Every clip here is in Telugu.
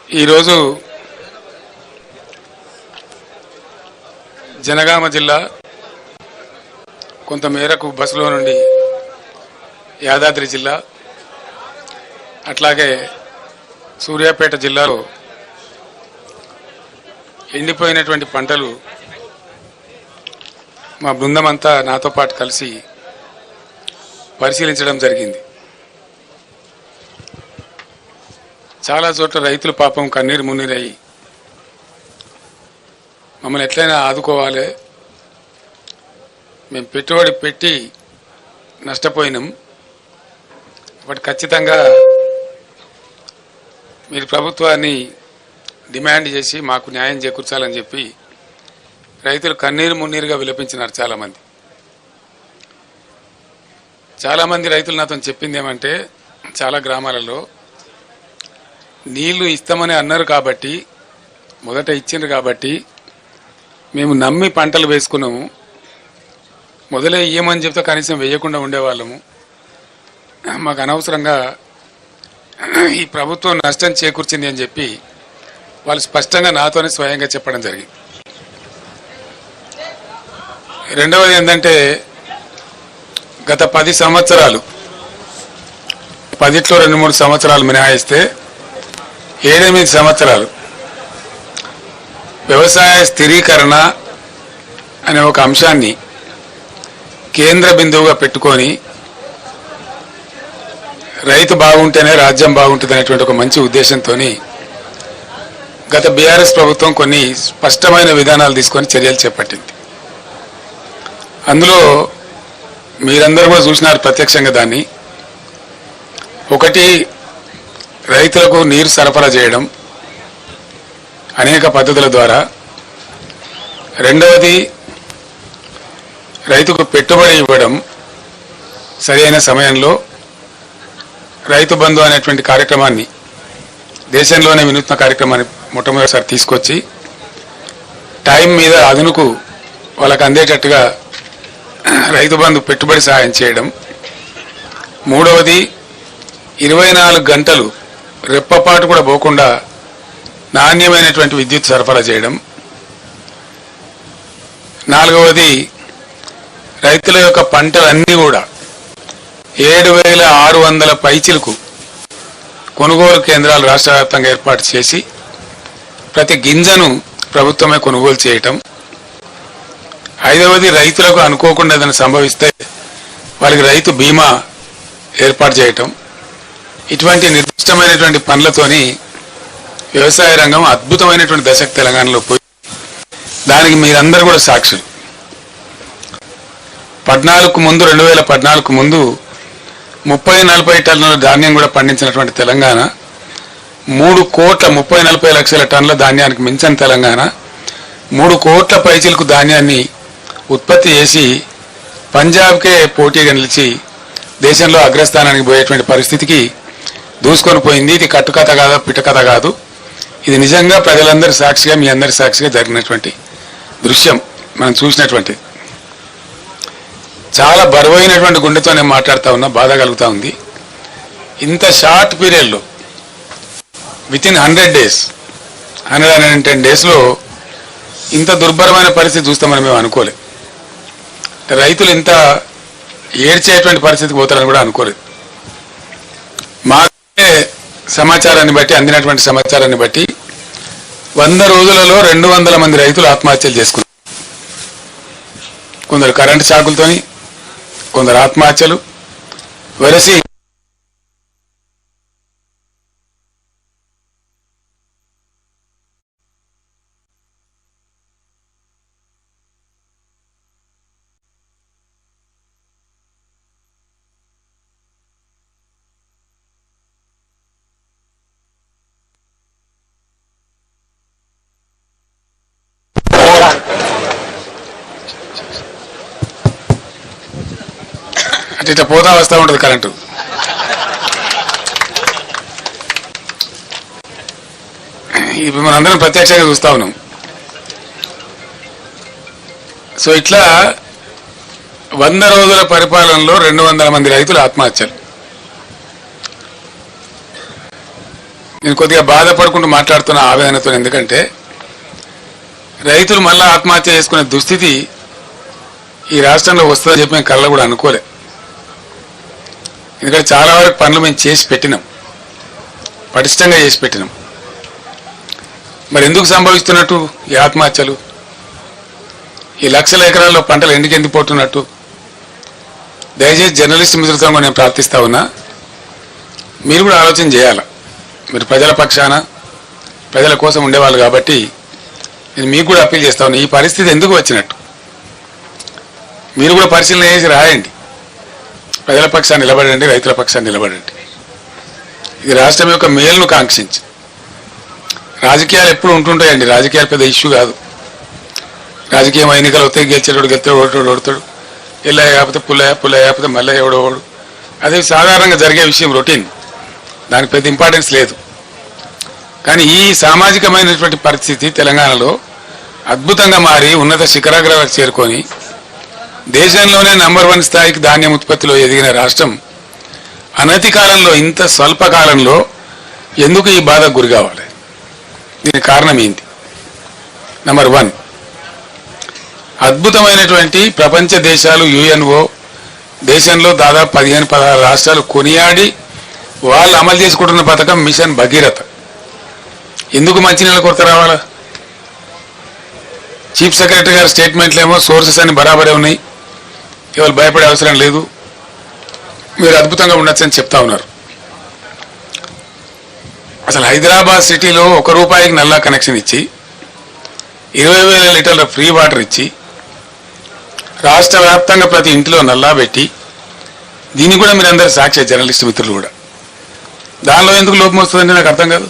ఈరోజు జనగామ జిల్లా కొంతమేరకు బస్సులో నుండి యాదాద్రి జిల్లా అట్లాగే సూర్యాపేట జిల్లాలో ఎండిపోయినటువంటి పంటలు మా బృందం అంతా నాతో పాటు కలిసి పరిశీలించడం జరిగింది. చాలా చోట్ల రైతులు పాపం కన్నీరు మున్నీరై మమ్మల్ని ఎట్లయినా ఆదుకోవాలి, మేము పెట్టుబడి పెట్టి నష్టపోయినాం, బట్ ఖచ్చితంగా మీరు ప్రభుత్వాన్ని డిమాండ్ చేసి మాకు న్యాయం చేకూర్చాలని చెప్పి రైతులు కన్నీరు మున్నీరుగా విలపించినారు. చాలామంది రైతులు నాతో చెప్పింది ఏమంటే, చాలా గ్రామాలలో నీళ్లు ఇస్తామని అన్నారు కాబట్టి, మొదట ఇచ్చిండ్రు కాబట్టి మేము నమ్మి పంటలు వేసుకున్నాము, మొదలే ఇయ్యమని చెప్తే కనీసం వేయకుండా ఉండేవాళ్ళము, మాకు అనవసరంగా ఈ ప్రభుత్వం నష్టం చేకూర్చింది అని చెప్పి వాళ్ళు స్పష్టంగా నాతోనే స్వయంగా చెప్పడం జరిగింది. రెండవది ఏంటంటే, గత 10 సంవత్సరాలు 10లో 2-3 సంవత్సరాలు మినహాయిస్తే 7-8 సంవత్సరాలు వ్యవసాయ స్థిరీకరణ అనే ఒక అంశాన్ని కేంద్ర బిందువుగా పెట్టుకొని రైతు బాగుంటేనే రాజ్యం బాగుంటుంది అనేటువంటి ఒక మంచి ఉద్దేశంతో గత బీఆర్ఎస్ ప్రభుత్వం కొన్ని స్పష్టమైన విధానాలు తీసుకొని చర్యలు చేపట్టింది. అందులో మీరందరూ కూడా చూసినారు ప్రత్యక్షంగా. దాన్ని ఒకటి, రైతులకు నీరు సరఫరా చేయడం అనేక పద్ధతుల ద్వారా. రెండవది, రైతుకు పెట్టుబడి ఇవ్వడం సరైన సమయంలో. రైతు బంధు అనేటువంటి కార్యక్రమాన్ని, దేశంలోనే వినూత్న కార్యక్రమాన్ని మొట్టమొదటిసారి తీసుకొచ్చి టైం మీద అదునుకు వాళ్ళకు అందేటట్టుగా రైతు బంధు పెట్టుబడి సహాయం చేయడం. మూడవది, 24 గంటలు రెప్పపాటు కూడా పోకుండా నాణ్యమైనటువంటి విద్యుత్ సరఫరా చేయడం. నాలుగవది, రైతుల యొక్క పంటలన్నీ కూడా 7,600 పైచిలకు కొనుగోలు కేంద్రాలు రాష్ట్ర వ్యాప్తంగా ఏర్పాటు చేసి ప్రతి గింజను ప్రభుత్వమే కొనుగోలు చేయటం. ఐదవది, రైతులకు అనుకోకుండా ఏదైనా సంభవిస్తే వాళ్ళకి రైతు బీమా ఏర్పాటు చేయటం. ఇటువంటి నిర్దిష్టమైనటువంటి పనులతోని వ్యవసాయ రంగం అద్భుతమైనటువంటి దశకు తెలంగాణలో పోయి, దానికి మీరందరూ కూడా సాక్షులు. 2014 ముందు 30-40 టన్నుల ధాన్యం కూడా పండించినటువంటి తెలంగాణ, 3,40 లక్షల టన్నుల ధాన్యానికి మించిన తెలంగాణ 3 కోట్ల పైచిలకు ధాన్యాన్ని ఉత్పత్తి చేసి పంజాబ్కే పోటీగా నిలిచి దేశంలో అగ్రస్థానానికి పోయేటువంటి పరిస్థితికి దూసుకొని పోయింది. ఇది కట్టుకథ కాదు, పిట్టకథ కాదు, ఇది నిజంగా ప్రజలందరి సాక్షిగా, మీ అందరి సాక్షిగా జరిగినటువంటి దృశ్యం, మనం చూసినటువంటి. చాలా బరువైనటువంటి గుండెతో నేను మాట్లాడుతూ ఉన్నా, బాధ కలుగుతూ ఉంది. ఇంత షార్ట్ పీరియడ్లో వితిన్ 100 days 110 daysలో ఇంత దుర్భరమైన పరిస్థితి చూస్తామని మేము అనుకోలేదు. రైతులు ఇంత ఏడ్చేటువంటి పరిస్థితికి పోతారని కూడా అనుకోలేదు. మాకే సమాచారాన్ని బట్టి, అందినటువంటి సమాచారాన్ని బట్టి 100 రోజులలో 200 మంది రైతులు ఆత్మహత్యలు చేసుకున్నారు. కొందరు కరెంటు షాకులతోని, కొందరు ఆత్మహత్యలు. వరసి ఇట్లా పోతా వస్తూ ఉంటుంది కరెంటు. ఇప్పుడు మనందరం ప్రత్యక్షంగా చూస్తా ఉన్నాం. సో ఇట్లా 100 రోజుల పరిపాలనలో 200 మంది రైతులు ఆత్మహత్యలు. నేను కొద్దిగా బాధపడుకుంటూ మాట్లాడుతున్న ఆవేదనతో, ఎందుకంటే రైతులు మళ్ళా ఆత్మహత్య చేసుకునే దుస్థితి ఈ రాష్ట్రంలో వస్తుందని చెప్పి మేము కళ్ళ కూడా అనుకోలే. ఎందుకంటే చాలా వరకు పనులు మేము చేసి పెట్టినాం, పటిష్టంగా చేసి పెట్టినాం. మరి ఎందుకు సంభవిస్తున్నట్టు ఈ ఆత్మహత్యలు? ఈ లక్షల ఎకరాల్లో పంటలు ఎందుకు పోతున్నట్టు? దయచేసి జర్నలిస్ట్ మిత్రులతో కూడా నేను ప్రార్థిస్తా ఉన్నా, మీరు కూడా ఆలోచన చేయాలి. మీరు ప్రజల పక్షాన ప్రజల కోసం ఉండేవాళ్ళు కాబట్టి నేను మీకు కూడా అప్పీల్ చేస్తా ఉన్నా, ఈ పరిస్థితి ఎందుకు వచ్చినట్టు మీరు కూడా పరిశీలన చేసి రాయండి. ప్రజల పక్షాన్ని నిలబడండి, రైతుల పక్షాన్ని నిలబడండి. ఇది రాష్ట్రం యొక్క మేలును కాంక్షించి. రాజకీయాలు ఎప్పుడు ఉంటుంటాయండి, రాజకీయాలు పెద్ద ఇష్యూ కాదు. రాజకీయం ఎన్నికలు వస్తాయి, గెలిచేటోడు గెలుతాడు, ఓడతాడు ఓడతాడు, ఎల్లయ్య కాకపోతే పుల్లయ్య కాకపోతే మల్లయ్య ఎవడోడు, అదే సాధారణంగా జరిగే విషయం, రొటీన్. దానికి పెద్ద ఇంపార్టెన్స్ లేదు. కానీ ఈ సామాజికమైనటువంటి పరిస్థితి తెలంగాణలో అద్భుతంగా మారి ఉన్నత శిఖరాగ్రాలకు చేరుకొని దేశంలోనే నంబర్ 1 స్థాయికి ధాన్యం ఉత్పత్తిలో ఎదిగిన రాష్ట్రం అనతి కాలంలో, ఇంత స్వల్ప కాలంలో ఎందుకు ఈ బాధకు గురి కావాలి? దీనికి కారణం ఏంటి? నంబర్ 1, అద్భుతమైనటువంటి ప్రపంచ దేశాలు, యుఎన్ఓ దేశంలో దాదాపు 15-16 రాష్ట్రాలు కొనియాడి వాళ్ళు అమలు చేసుకుంటున్న పథకం మిషన్ భగీరథ. ఎందుకు మంచినీళ్ళ కొరత రావాలా? చీఫ్ సెక్రటరీ గారి స్టేట్మెంట్లు ఏమో సోర్సెస్ అన్ని బరాబరే ఉన్నాయి, ఇవాళ భయపడే అవసరం లేదు, మీరు అద్భుతంగా ఉండొచ్చని చెప్తా ఉన్నారు. అసలు హైదరాబాద్ సిటీలో ₹1 నల్లా కనెక్షన్ ఇచ్చి 20,000 లీటర్ల ఫ్రీ వాటర్ ఇచ్చి రాష్ట్ర వ్యాప్తంగా ప్రతి ఇంటిలో నల్లా పెట్టి, దీన్ని కూడా మీరు అందరు సాక్షి, జర్నలిస్ట్ మిత్రులు కూడా. దానిలో ఎందుకు లోపం వస్తుందంటే నాకు అర్థం కాదు.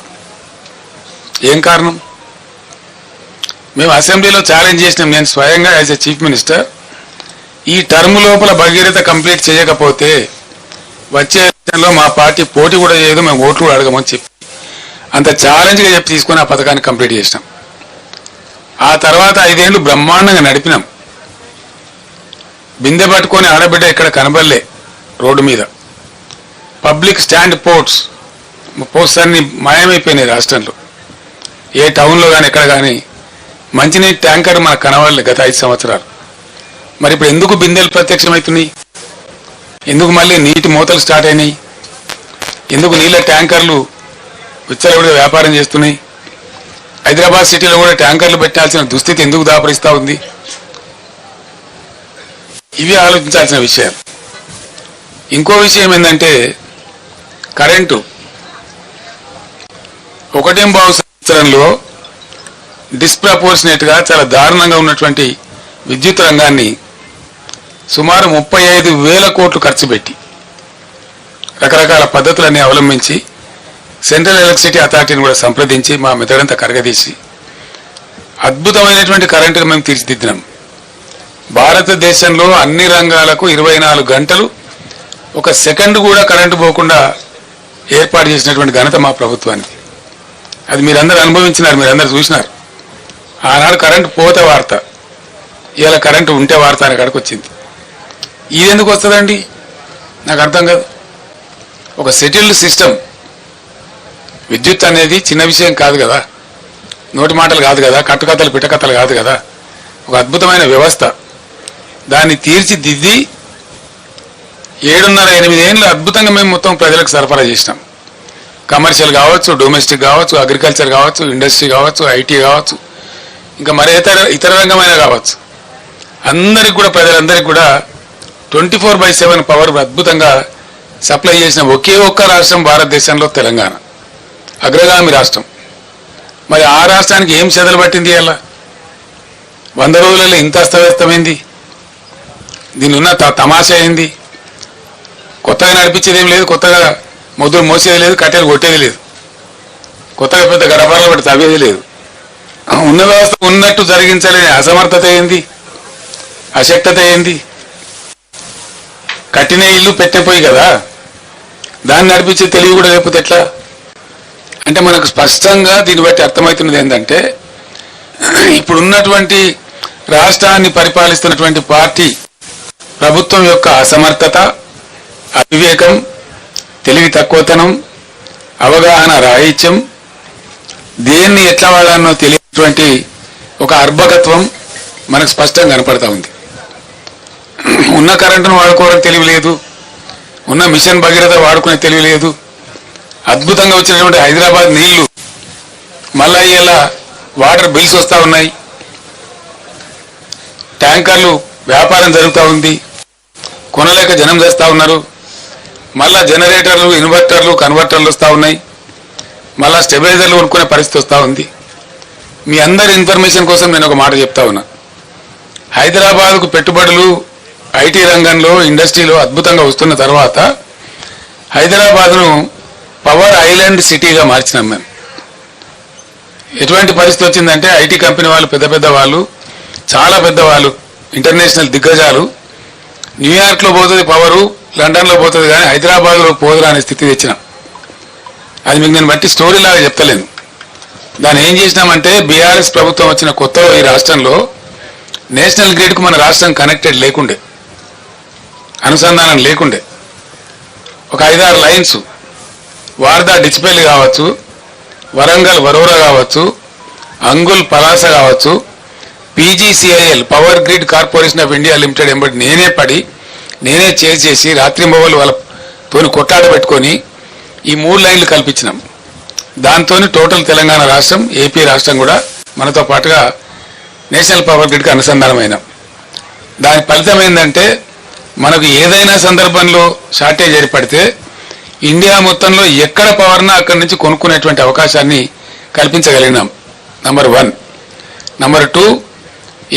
ఏం కారణం? మేము అసెంబ్లీలో ఛాలెంజ్ చేసినాం, నేను స్వయంగా యాజ్ ఎ చీఫ్ మినిస్టర్, ఈ టర్మ్ లోపల భగీరథ కంప్లీట్ చేయకపోతే వచ్చే ఎలక్షన్లో మా పార్టీ పోటీ కూడా చేయదు, మేము ఓట్లు కూడా అడగమని చెప్పి అంత ఛాలెంజ్గా చెప్పి తీసుకొని ఆ పథకాన్ని కంప్లీట్ చేసినాం. ఆ తర్వాత 5 ఏళ్ళు బ్రహ్మాండంగా నడిపినాం. బిందె పట్టుకొని ఆడబిడ్డ ఇక్కడ కనబడలే రోడ్డు మీద. పబ్లిక్ స్టాండ్ పోస్ట్స్ అన్ని మాయమైపోయినాయి రాష్ట్రంలో. ఏ టౌన్లో కానీ ఎక్కడ కానీ మంచినీటి ట్యాంకర్ మనకు కనబడలే గత 5 సంవత్సరాలు. మరి ఇప్పుడు ఎందుకు బిందెలు ప్రత్యక్షమవుతున్నాయి? ఎందుకు మళ్ళీ నీటి మూతలు స్టార్ట్ అయినాయి? ఎందుకు నీళ్ళ ట్యాంకర్లు విచ్చలవిడిగా వ్యాపారం చేస్తున్నాయి? హైదరాబాద్ సిటీలో కూడా ట్యాంకర్లు పెట్టాల్సిన దుస్థితి ఎందుకు దాపరిస్తూ ఉంది? ఇవి ఆలోచించాల్సిన విషయాలు. ఇంకో విషయం ఏంటంటే కరెంటు. 1.5 సంవత్సరంలో డిస్ప్రపోర్షనేట్గా చాలా దారుణంగా ఉన్నటువంటి విద్యుత్ రంగాన్ని సుమారు 35,000 కోట్లు ఖర్చు పెట్టి రకరకాల పద్ధతులన్నీ అవలంబించి సెంట్రల్ ఎలక్ట్రిసిటీ అథారిటీని కూడా సంప్రదించి మా మెదడంతా కరగదీసి అద్భుతమైనటువంటి కరెంటును మేము తీర్చిదిద్దినాం. భారతదేశంలో అన్ని రంగాలకు 24 గంటలు 1 సెకండ్ కూడా కరెంటు పోకుండా ఏర్పాటు చేసినటువంటి ఘనత మా ప్రభుత్వానికి. అది మీరందరూ అనుభవించినారు, మీరందరూ చూసినారు. ఆనాడు కరెంటు పోతే వార్త, ఇవాళ కరెంటు ఉంటే వార్త అనే కాడికి వచ్చింది. ఇది ఎందుకు వస్తుందండి నాకు అర్థం కాదు. ఒక సెటిల్డ్ సిస్టమ్. విద్యుత్ అనేది చిన్న విషయం కాదు కదా, నోటి మాటలు కాదు కదా, కట్టుకథలు పిట్టకథలు కాదు కదా. ఒక అద్భుతమైన వ్యవస్థ. దాన్ని తీర్చిదిద్ది 7.5-8 ఏళ్ళు అద్భుతంగా మేము మొత్తం ప్రజలకు సరఫరా చేసినాం. కమర్షియల్ కావచ్చు, డొమెస్టిక్ కావచ్చు, అగ్రికల్చర్ కావచ్చు, ఇండస్ట్రీ కావచ్చు, ఐటీ కావచ్చు, ఇంకా మరే ఇతర రంగమైన కావచ్చు, అందరికి కూడా ప్రజలందరికీ కూడా 24/7 పవర్ అద్భుతంగా సప్లై చేసిన ఒకే ఒక్క రాష్ట్రం భారతదేశంలో తెలంగాణ, అగ్రగామి రాష్ట్రం. మరి ఆ రాష్ట్రానికి ఏం చెదలు పట్టింది? అలా 100 రోజులలో ఇంత అస్తవ్యస్తమైంది. దీని ఉన్న తమాషా ఏంది? కొత్తగా నడిపించేది ఏం లేదు, కొత్తగా మొదలు మోసేది లేదు, కట్టెలు కొట్టేది లేదు, కొత్తగా పెద్ద గడపడలు పట్టి తవ్వేది లేదు. ఉన్న వ్యవస్థ ఉన్నట్టు జరిగించలేని అసమర్థత ఏంది, అశక్తత ఏంది? కట్టిన ఇల్లు పెట్టిపోయి కదా, దాన్ని నడిపించే తెలివి కూడా లేకపోతే ఎట్లా? అంటే మనకు స్పష్టంగా దీన్ని బట్టి అర్థమవుతున్నది ఏంటంటే, ఇప్పుడున్నటువంటి రాష్ట్రాన్ని పరిపాలిస్తున్నటువంటి పార్టీ ప్రభుత్వం యొక్క అసమర్థత, అవివేకం, తెలివి తక్కువతనం, అవగాహన రాహిత్యం, దేన్ని ఎట్లా వాడాలనో తెలియనటువంటి ఒక అర్భకత్వం మనకు స్పష్టంగా కనపడతా ఉంది. ఉన్న కరెంటును వాడుకోవడం తెలియలేదు, ఉన్న మిషన్ భగీరథ వాడుకునే తెలియలేదు. అద్భుతంగా వచ్చినటువంటి హైదరాబాద్ నీళ్లు మళ్ళా ఇలా వాటర్ బిల్స్ వస్తూ ఉన్నాయి, ట్యాంకర్లు వ్యాపారం జరుగుతూ ఉంది, కొనలేక జనం చేస్తూ ఉన్నారు. మళ్ళా జనరేటర్లు, ఇన్వర్టర్లు, కన్వర్టర్లు వస్తూ ఉన్నాయి, మళ్ళా స్టెబిలైజర్లు కొనుక్కునే పరిస్థితి వస్తూ ఉంది. మీ అందరి ఇన్ఫర్మేషన్ కోసం నేను ఒక మాట చెప్తా ఉన్నా. హైదరాబాద్కు పెట్టుబడులు ఐటీ రంగంలో, ఇండస్ట్రీలో అద్భుతంగా వస్తున్న తర్వాత హైదరాబాద్ను పవర్ ఐలాండ్ సిటీగా మార్చినాం మేము. ఎటువంటి పరిస్థితి వచ్చిందంటే ఐటీ కంపెనీ వాళ్ళు, పెద్ద పెద్ద వాళ్ళు, చాలా పెద్దవాళ్ళు, ఇంటర్నేషనల్ దిగ్గజాలు న్యూయార్క్లో పోతుంది పవరు, లండన్లో పోతుంది, కానీ హైదరాబాద్లో పోదురా అనే స్థితి తెచ్చినాం. అది మీకు నేను బట్టి స్టోరీ లాగా చెప్తలేను. దాన్ని ఏం చేసినామంటే బీఆర్ఎస్ ప్రభుత్వం వచ్చిన కొత్తలో ఈ రాష్ట్రంలో నేషనల్ గ్రిడ్కు మన రాష్ట్రం కనెక్టెడ్ లేకుండే, అనుసంధానం లేకుండే. ఒక 5-6 లైన్స్ వార్దా డిచ్పల్లి కావచ్చు, వరంగల్ వరోరా కావచ్చు, అంగుల్ పలాస కావచ్చు, PGCIL power grid corporation of India limited ఎంబడి నేనే చేసి రాత్రింబవళ్ళు వాళ్ళతోని కొట్లాట పెట్టుకొని ఈ 3 లైన్లు కల్పించినాం. దాంతో టోటల్ తెలంగాణ రాష్ట్రం, ఏపీ రాష్ట్రం కూడా మనతో పాటుగా నేషనల్ పవర్ గ్రిడ్కి అనుసంధానమైనాం. దాని ఫలితం ఏంటంటే మనకు ఏదైనా సందర్భంలో షార్టేజ్ ఏర్పడితే ఇండియా మొత్తంలో ఎక్కడ పవర్నా అక్కడి నుంచి కొనుక్కునేటువంటి అవకాశాన్ని కల్పించగలిగినాం. నంబర్ 1. నంబర్ 2,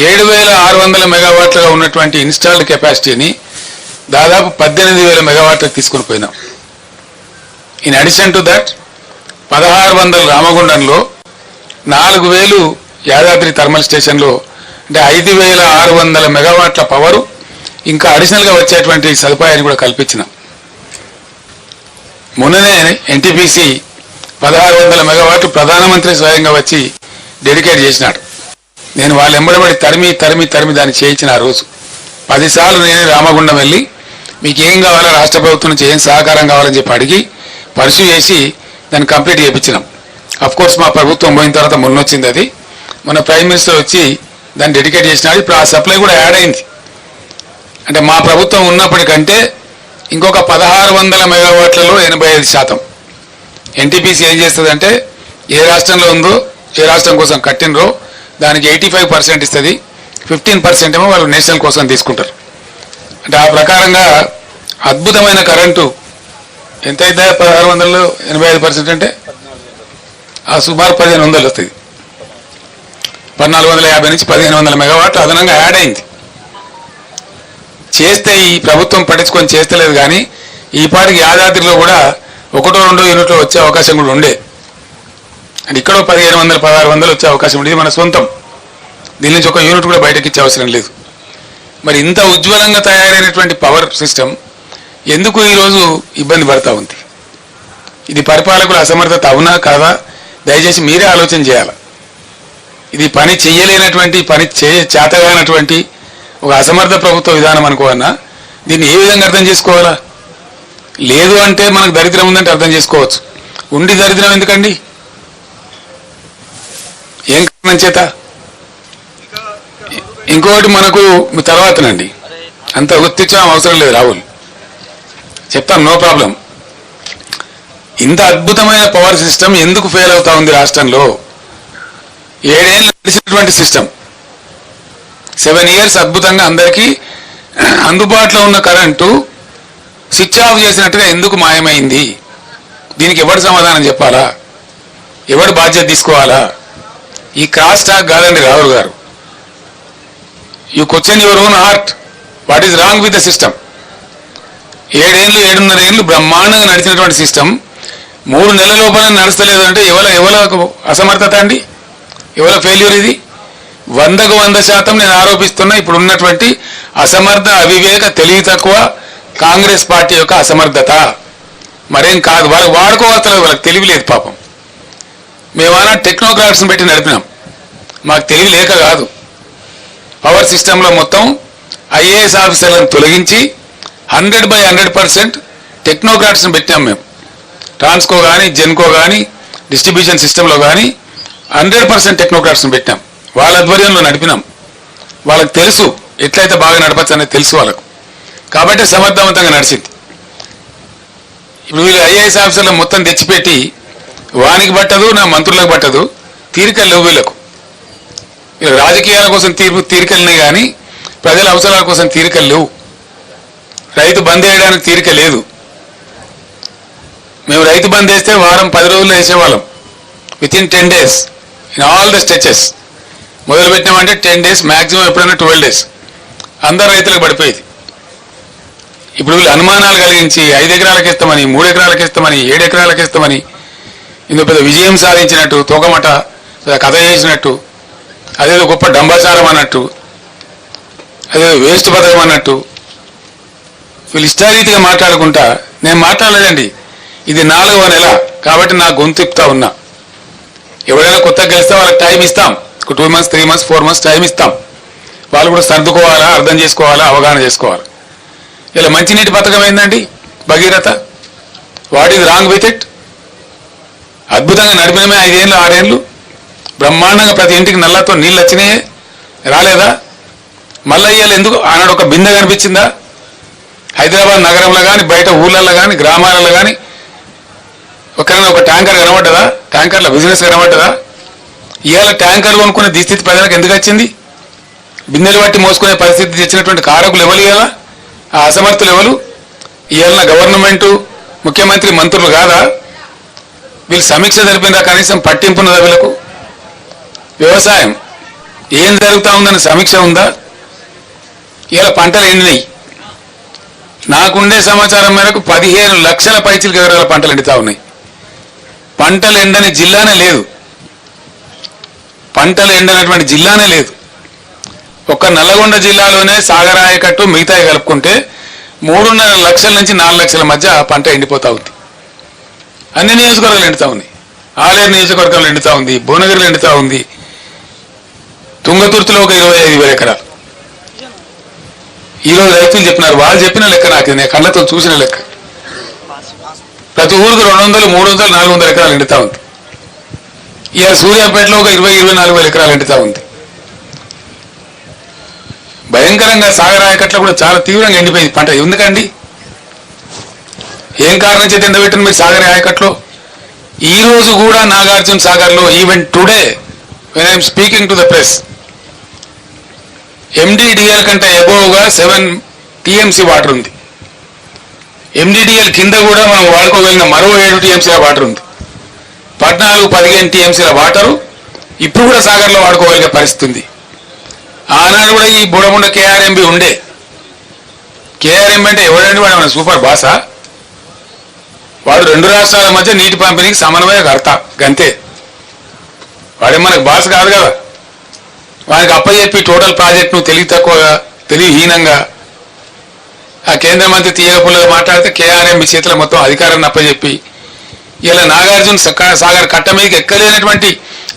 7,600 మెగావాట్లుగా ఉన్నటువంటి ఇన్స్టాల్డ్ కెపాసిటీని దాదాపు 18,000 మెగావాట్లకు తీసుకుని పోయినాం. In addition to that 1,600 రామగుండంలో, 4,000 Yadadri thermal స్టేషన్లో, అంటే 5,600 మెగావాట్ల పవరు ఇంకా అడిషనల్గా వచ్చేటువంటి సదుపాయాన్ని కూడా కల్పించినాం. మొన్ననే ఎన్టీపీసీ 1,600 మెగావాట్లు ప్రధానమంత్రి స్వయంగా వచ్చి డెడికేట్ చేసినాడు. నేను వాళ్ళు ఎంబడబడి తరిమి దాన్ని చేయించిన ఆ రోజు 10 సార్లు నేనే రామగుండం వెళ్ళి మీకు ఏం కావాలో, రాష్ట్ర ప్రభుత్వం నుంచి ఏం సహకారం కావాలని చెప్పి అడిగి పర్సూ చేసి దాన్ని కంప్లీట్ చేయించినాం. అఫ్కోర్స్ మా ప్రభుత్వం పోయిన తర్వాత మొన్నొచ్చింది అది. మన ప్రైమ్ మినిస్టర్ వచ్చి దాన్ని డెడికేట్ చేసినాడు. ఇప్పుడు ఆ సప్లై కూడా యాడ్ అయింది. అంటే మా ప్రభుత్వం ఉన్నప్పటికంటే ఇంకొక 1,600 మెగావాట్లలో 85%. ఎన్టీపీసీ ఏం చేస్తుందంటే ఏ రాష్ట్రంలో ఉందో, ఏ రాష్ట్రం కోసం కట్టినరో దానికి 85% ఇస్తుంది, 15% ఏమో వాళ్ళు నేషనల్ కోసం తీసుకుంటారు. అంటే ఆ ప్రకారంగా అద్భుతమైన కరెంటు ఎంతైతే 1,600లో 85% అంటే ఆ సుమారు 1,500 వస్తుంది. 1,450 నుంచి 1,500 మెగావాట్లు అదనంగా యాడ్ అయింది. చేస్తే ఈ ప్రభుత్వం పట్టించుకొని చేస్తలేదు, కానీ ఈ పాటికి యాదాద్రిలో కూడా 1-2 యూనిట్లు వచ్చే అవకాశం కూడా ఉండే. అంటే ఇక్కడో 1,500, 1,600 వచ్చే అవకాశం ఉండేది మన సొంతం. దీని నుంచి ఒక యూనిట్ కూడా బయటకి ఇచ్చే అవసరం లేదు. మరి ఇంత ఉజ్వలంగా తయారైనటువంటి పవర్ సిస్టమ్ ఎందుకు ఈరోజు ఇబ్బంది పడతా ఉంది? ఇది పరిపాలకుల అసమర్థత అవునా కాదా? దయచేసి మీరే ఆలోచన చేయాలి. ఇది పని చేయలేనటువంటి, పని చేతగానటువంటి ఒక అసమర్థ ప్రభుత్వ విధానం అనుకోవన్నా దీన్ని ఏ విధంగా అర్థం చేసుకోవాలా? లేదు అంటే మనకు దరిద్రం ఉందంటే అర్థం చేసుకోవచ్చు. ఉండి దరిద్రం ఎందుకండి? ఏం కారణం చేత? ఇంకొకటి మనకు తర్వాతనండి, అంత గుర్తించడం అవసరం లేదు, రాహుల్ చెప్తాం, నో ప్రాబ్లం. ఇంత అద్భుతమైన పవర్ సిస్టమ్ ఎందుకు ఫెయిల్ అవుతా ఉంది రాష్ట్రంలో? 7 ఏళ్ళు నడిచినటువంటి సిస్టమ్, 7 years అద్భుతంగా అందరికీ అందుబాటులో ఉన్న కరెంటు స్విచ్ ఆఫ్ చేసినట్టుగా ఎందుకు మాయమైంది? దీనికి ఎవరు సమాధానం చెప్పాలా? ఎవరు బాధ్యత తీసుకోవాలా? ఈ క్రాస్ టాక్ కాదండి రాహుల్ గారు. You question your own heart, what is wrong with the system? 7 ఏళ్ళు 7.5 ఏళ్ళు బ్రహ్మాండంగా నడిచినటువంటి సిస్టమ్ 3 నెలల లోపల నడుస్తలేదు అంటే ఎవరికి అసమర్థత అండి? ఎవరి ఫెయిల్యూర్ ఇది? 100కు 100% నేను ఆరోపిస్తున్నా ఇప్పుడు ఉన్నటువంటి అసమర్థ, అవివేక, తెలివి తక్కువ కాంగ్రెస్ పార్టీ యొక్క అసమర్థత, మరేం కాదు. వాళ్ళకి వాడుకోవస్తలేదు, వాళ్ళకి తెలివి లేదు పాపం. మేమన్నా టెక్నోక్రాట్స్ని పెట్టి నడిపినాం, మాకు తెలివి లేక కాదు. పవర్ సిస్టంలో మొత్తం ఐఏఎస్ ఆఫీసర్లను తొలగించి 100/100% టెక్నోక్రాట్స్ని పెట్టాం మేము. ట్రాన్స్కో కానీ జెన్కో కానీ డిస్ట్రిబ్యూషన్ సిస్టంలో కానీ 100% టెక్నోక్రాట్స్ని పెట్టాం. వాళ్ళ ఆధ్వర్యంలో నడిపినాం. వాళ్ళకి తెలుసు ఎట్లయితే బాగా నడపచ్చు అనేది తెలుసు వాళ్ళకు. కాబట్టి సమర్థవంతంగా నడిచింది. ఇప్పుడు వీళ్ళు ఐఏఎస్ ఆఫీసర్లు మొత్తం తెచ్చిపెట్టి వానికి పట్టదు, నా మంత్రులకు పట్టదు, తీరికలు లేవు వీళ్ళకు. వీళ్ళు రాజకీయాల కోసం తీరికలున్నాయి కానీ ప్రజల అవసరాల కోసం తీరికలు లేవు. రైతు బంద్ వేయడానికి తీరిక లేదు. మేము రైతు బంద్ వేస్తే వారం 10 రోజుల్లో వేసేవాళ్ళం. Within 10 days in all the stretches. మొదలు పెట్టినామంటే 10 days, మ్యాక్సిమం ఎప్పుడైనా 12 days అందరు రైతులకు పడిపోయేది. ఇప్పుడు వీళ్ళు అనుమానాలు కలిగించి 5 ఎకరాలకు ఇస్తామని, 3 ఎకరాలకు ఇస్తామని, 7 ఎకరాలకు ఇస్తామని ఇందులో పెద్ద విజయం సాధించినట్టు, తోకమట కథ చేసినట్టు, అదేదో గొప్ప డంబాచారం అన్నట్టు, అదేదో వేస్ట్ పథకం అన్నట్టు వీళ్ళు ఇష్టారీతిగా మాట్లాడుకుంటా. నేను మాట్లాడలేదండి. ఇది 4వ నెల కాబట్టి నా గొంతు ఇప్తా ఉన్నా. ఎవరైనా కొత్తగా గెలిస్తే వాళ్ళకి టైం ఇస్తాం. 2 months, 3 months, 4 months టైం ఇస్తాం. వాళ్ళు కూడా సర్దుకోవాలా, అర్థం చేసుకోవాలా, అవగాహన చేసుకోవాలి. ఇలా మంచినీటి పథకం ఏందండి Bhagiratha. What is wrong with it? అద్భుతంగా నడిపినమే 5 ఏళ్ళు 6 ఏళ్ళు బ్రహ్మాండంగా ప్రతి ఇంటికి నల్లతో నీళ్ళు వచ్చినాయే రాలేదా? మళ్ళీ ఇవాళ ఎందుకు ఆనాడు ఒక బిందె కనిపించిందా? హైదరాబాద్ నగరంలో కానీ బయట ఊళ్ళల్లో కానీ గ్రామాలలో కానీ ఒక ట్యాంకర్ కనబడ్డదా? ట్యాంకర్ల బిజినెస్ కనబడ్డదా? ఇవాళ ట్యాంకర్లు కొనుక్కునే దుస్థితి ప్రజలకు ఎందుకు వచ్చింది? బిందెలు బట్టి మోసుకునే పరిస్థితి తెచ్చినటువంటి కారకులు ఎవరు? ఇవాళ ఆ అసమర్థులు ఎవరు? ఇవాళ గవర్నమెంటు, ముఖ్యమంత్రి, మంత్రులు కాదా? వీళ్ళు సమీక్ష జరిపినరా? కనీసం పట్టింపున్నదా వీళ్ళకు? వ్యవసాయం ఏం జరుగుతూ ఉందని సమీక్ష ఉందా? ఇవాళ పంటలు ఎండినాయి. నాకుండే సమాచారం మేరకు 15 లక్షల పైచిలకు ఎకరాల పంటలు ఎండుతా ఉన్నాయి. పంటలు ఎండని జిల్లానే లేదు. పంటలు ఎండనటువంటి జిల్లానే లేదు. ఒక్క నల్లగొండ జిల్లాలోనే సాగర్ ఆయకట్టు మిగతాయి కలుపుకుంటే 3.5 లక్షల నుంచి 4 లక్షల మధ్య పంట ఎండిపోతా ఉంది. అన్ని నియోజకవర్గాలు ఎండుతా ఉన్నాయి. ఆలేరు నియోజకవర్గంలో ఎండుతా ఉంది, భువనగిరిలో ఎండుతా ఉంది, తుంగతుర్తిలో ఒక 25,000 ఎకరాలు. ఈరోజు రైతులు చెప్పినారు. వాళ్ళు చెప్పిన లెక్క నాకు నేను కళ్ళతో చూసిన లెక్క. ప్రతి ఊరికి 200, 300, 400 ఎకరాలు ఎండుతా ఉంది. ఇవాళ సూర్యాపేటలో ఒక 20-24 ఎకరాలు ఎండుతా ఉంది. భయంకరంగా సాగర్ ఆయకట్లో కూడా చాలా తీవ్రంగా ఎండిపోయింది పంట. ఎందుకండి? ఏం కారణం చేత ఎండబెట్టిన మీరు సాగర్ ఆయకట్లో? ఈ రోజు కూడా నాగార్జున సాగర్లో even today when I'm speaking to the press MDDL కంటే అబోవ్గా 7 TMC వాటర్ ఉంది. MDDL కింద కూడా మనం వాడుకోగలిగిన మరో 7 TMCల వాటర్ ఉంది. 14-15 TMCల వాటరు ఇప్పుడు కూడా సాగర్లో వాడుకోగలిగే పరిస్థితి ఉంది. ఆనాడు కూడా ఈ బుడముండ KRMB ఉండే. KRMB అంటే ఎవడండి? వాడు మన సూపర్ బాసా? వాడు 2 రాష్ట్రాల మధ్య నీటి పంపిణీకి సమన్వయకర్త గంతే. వాడే మనకు బాస కాదు కదా. వానికి అప్పచెప్పి టోటల్ ప్రాజెక్టును తక్కువగా తెలివిహీనంగా ఆ కేంద్ర మంత్రి తీయగపుల్లగా మాట్లాడితే KRMB చేతుల మొత్తం అధికారాన్ని అప్పచెప్పి ఇలా నాగార్జున సాగర్ కట్ట మీదకి ఎక్కలేనటువంటి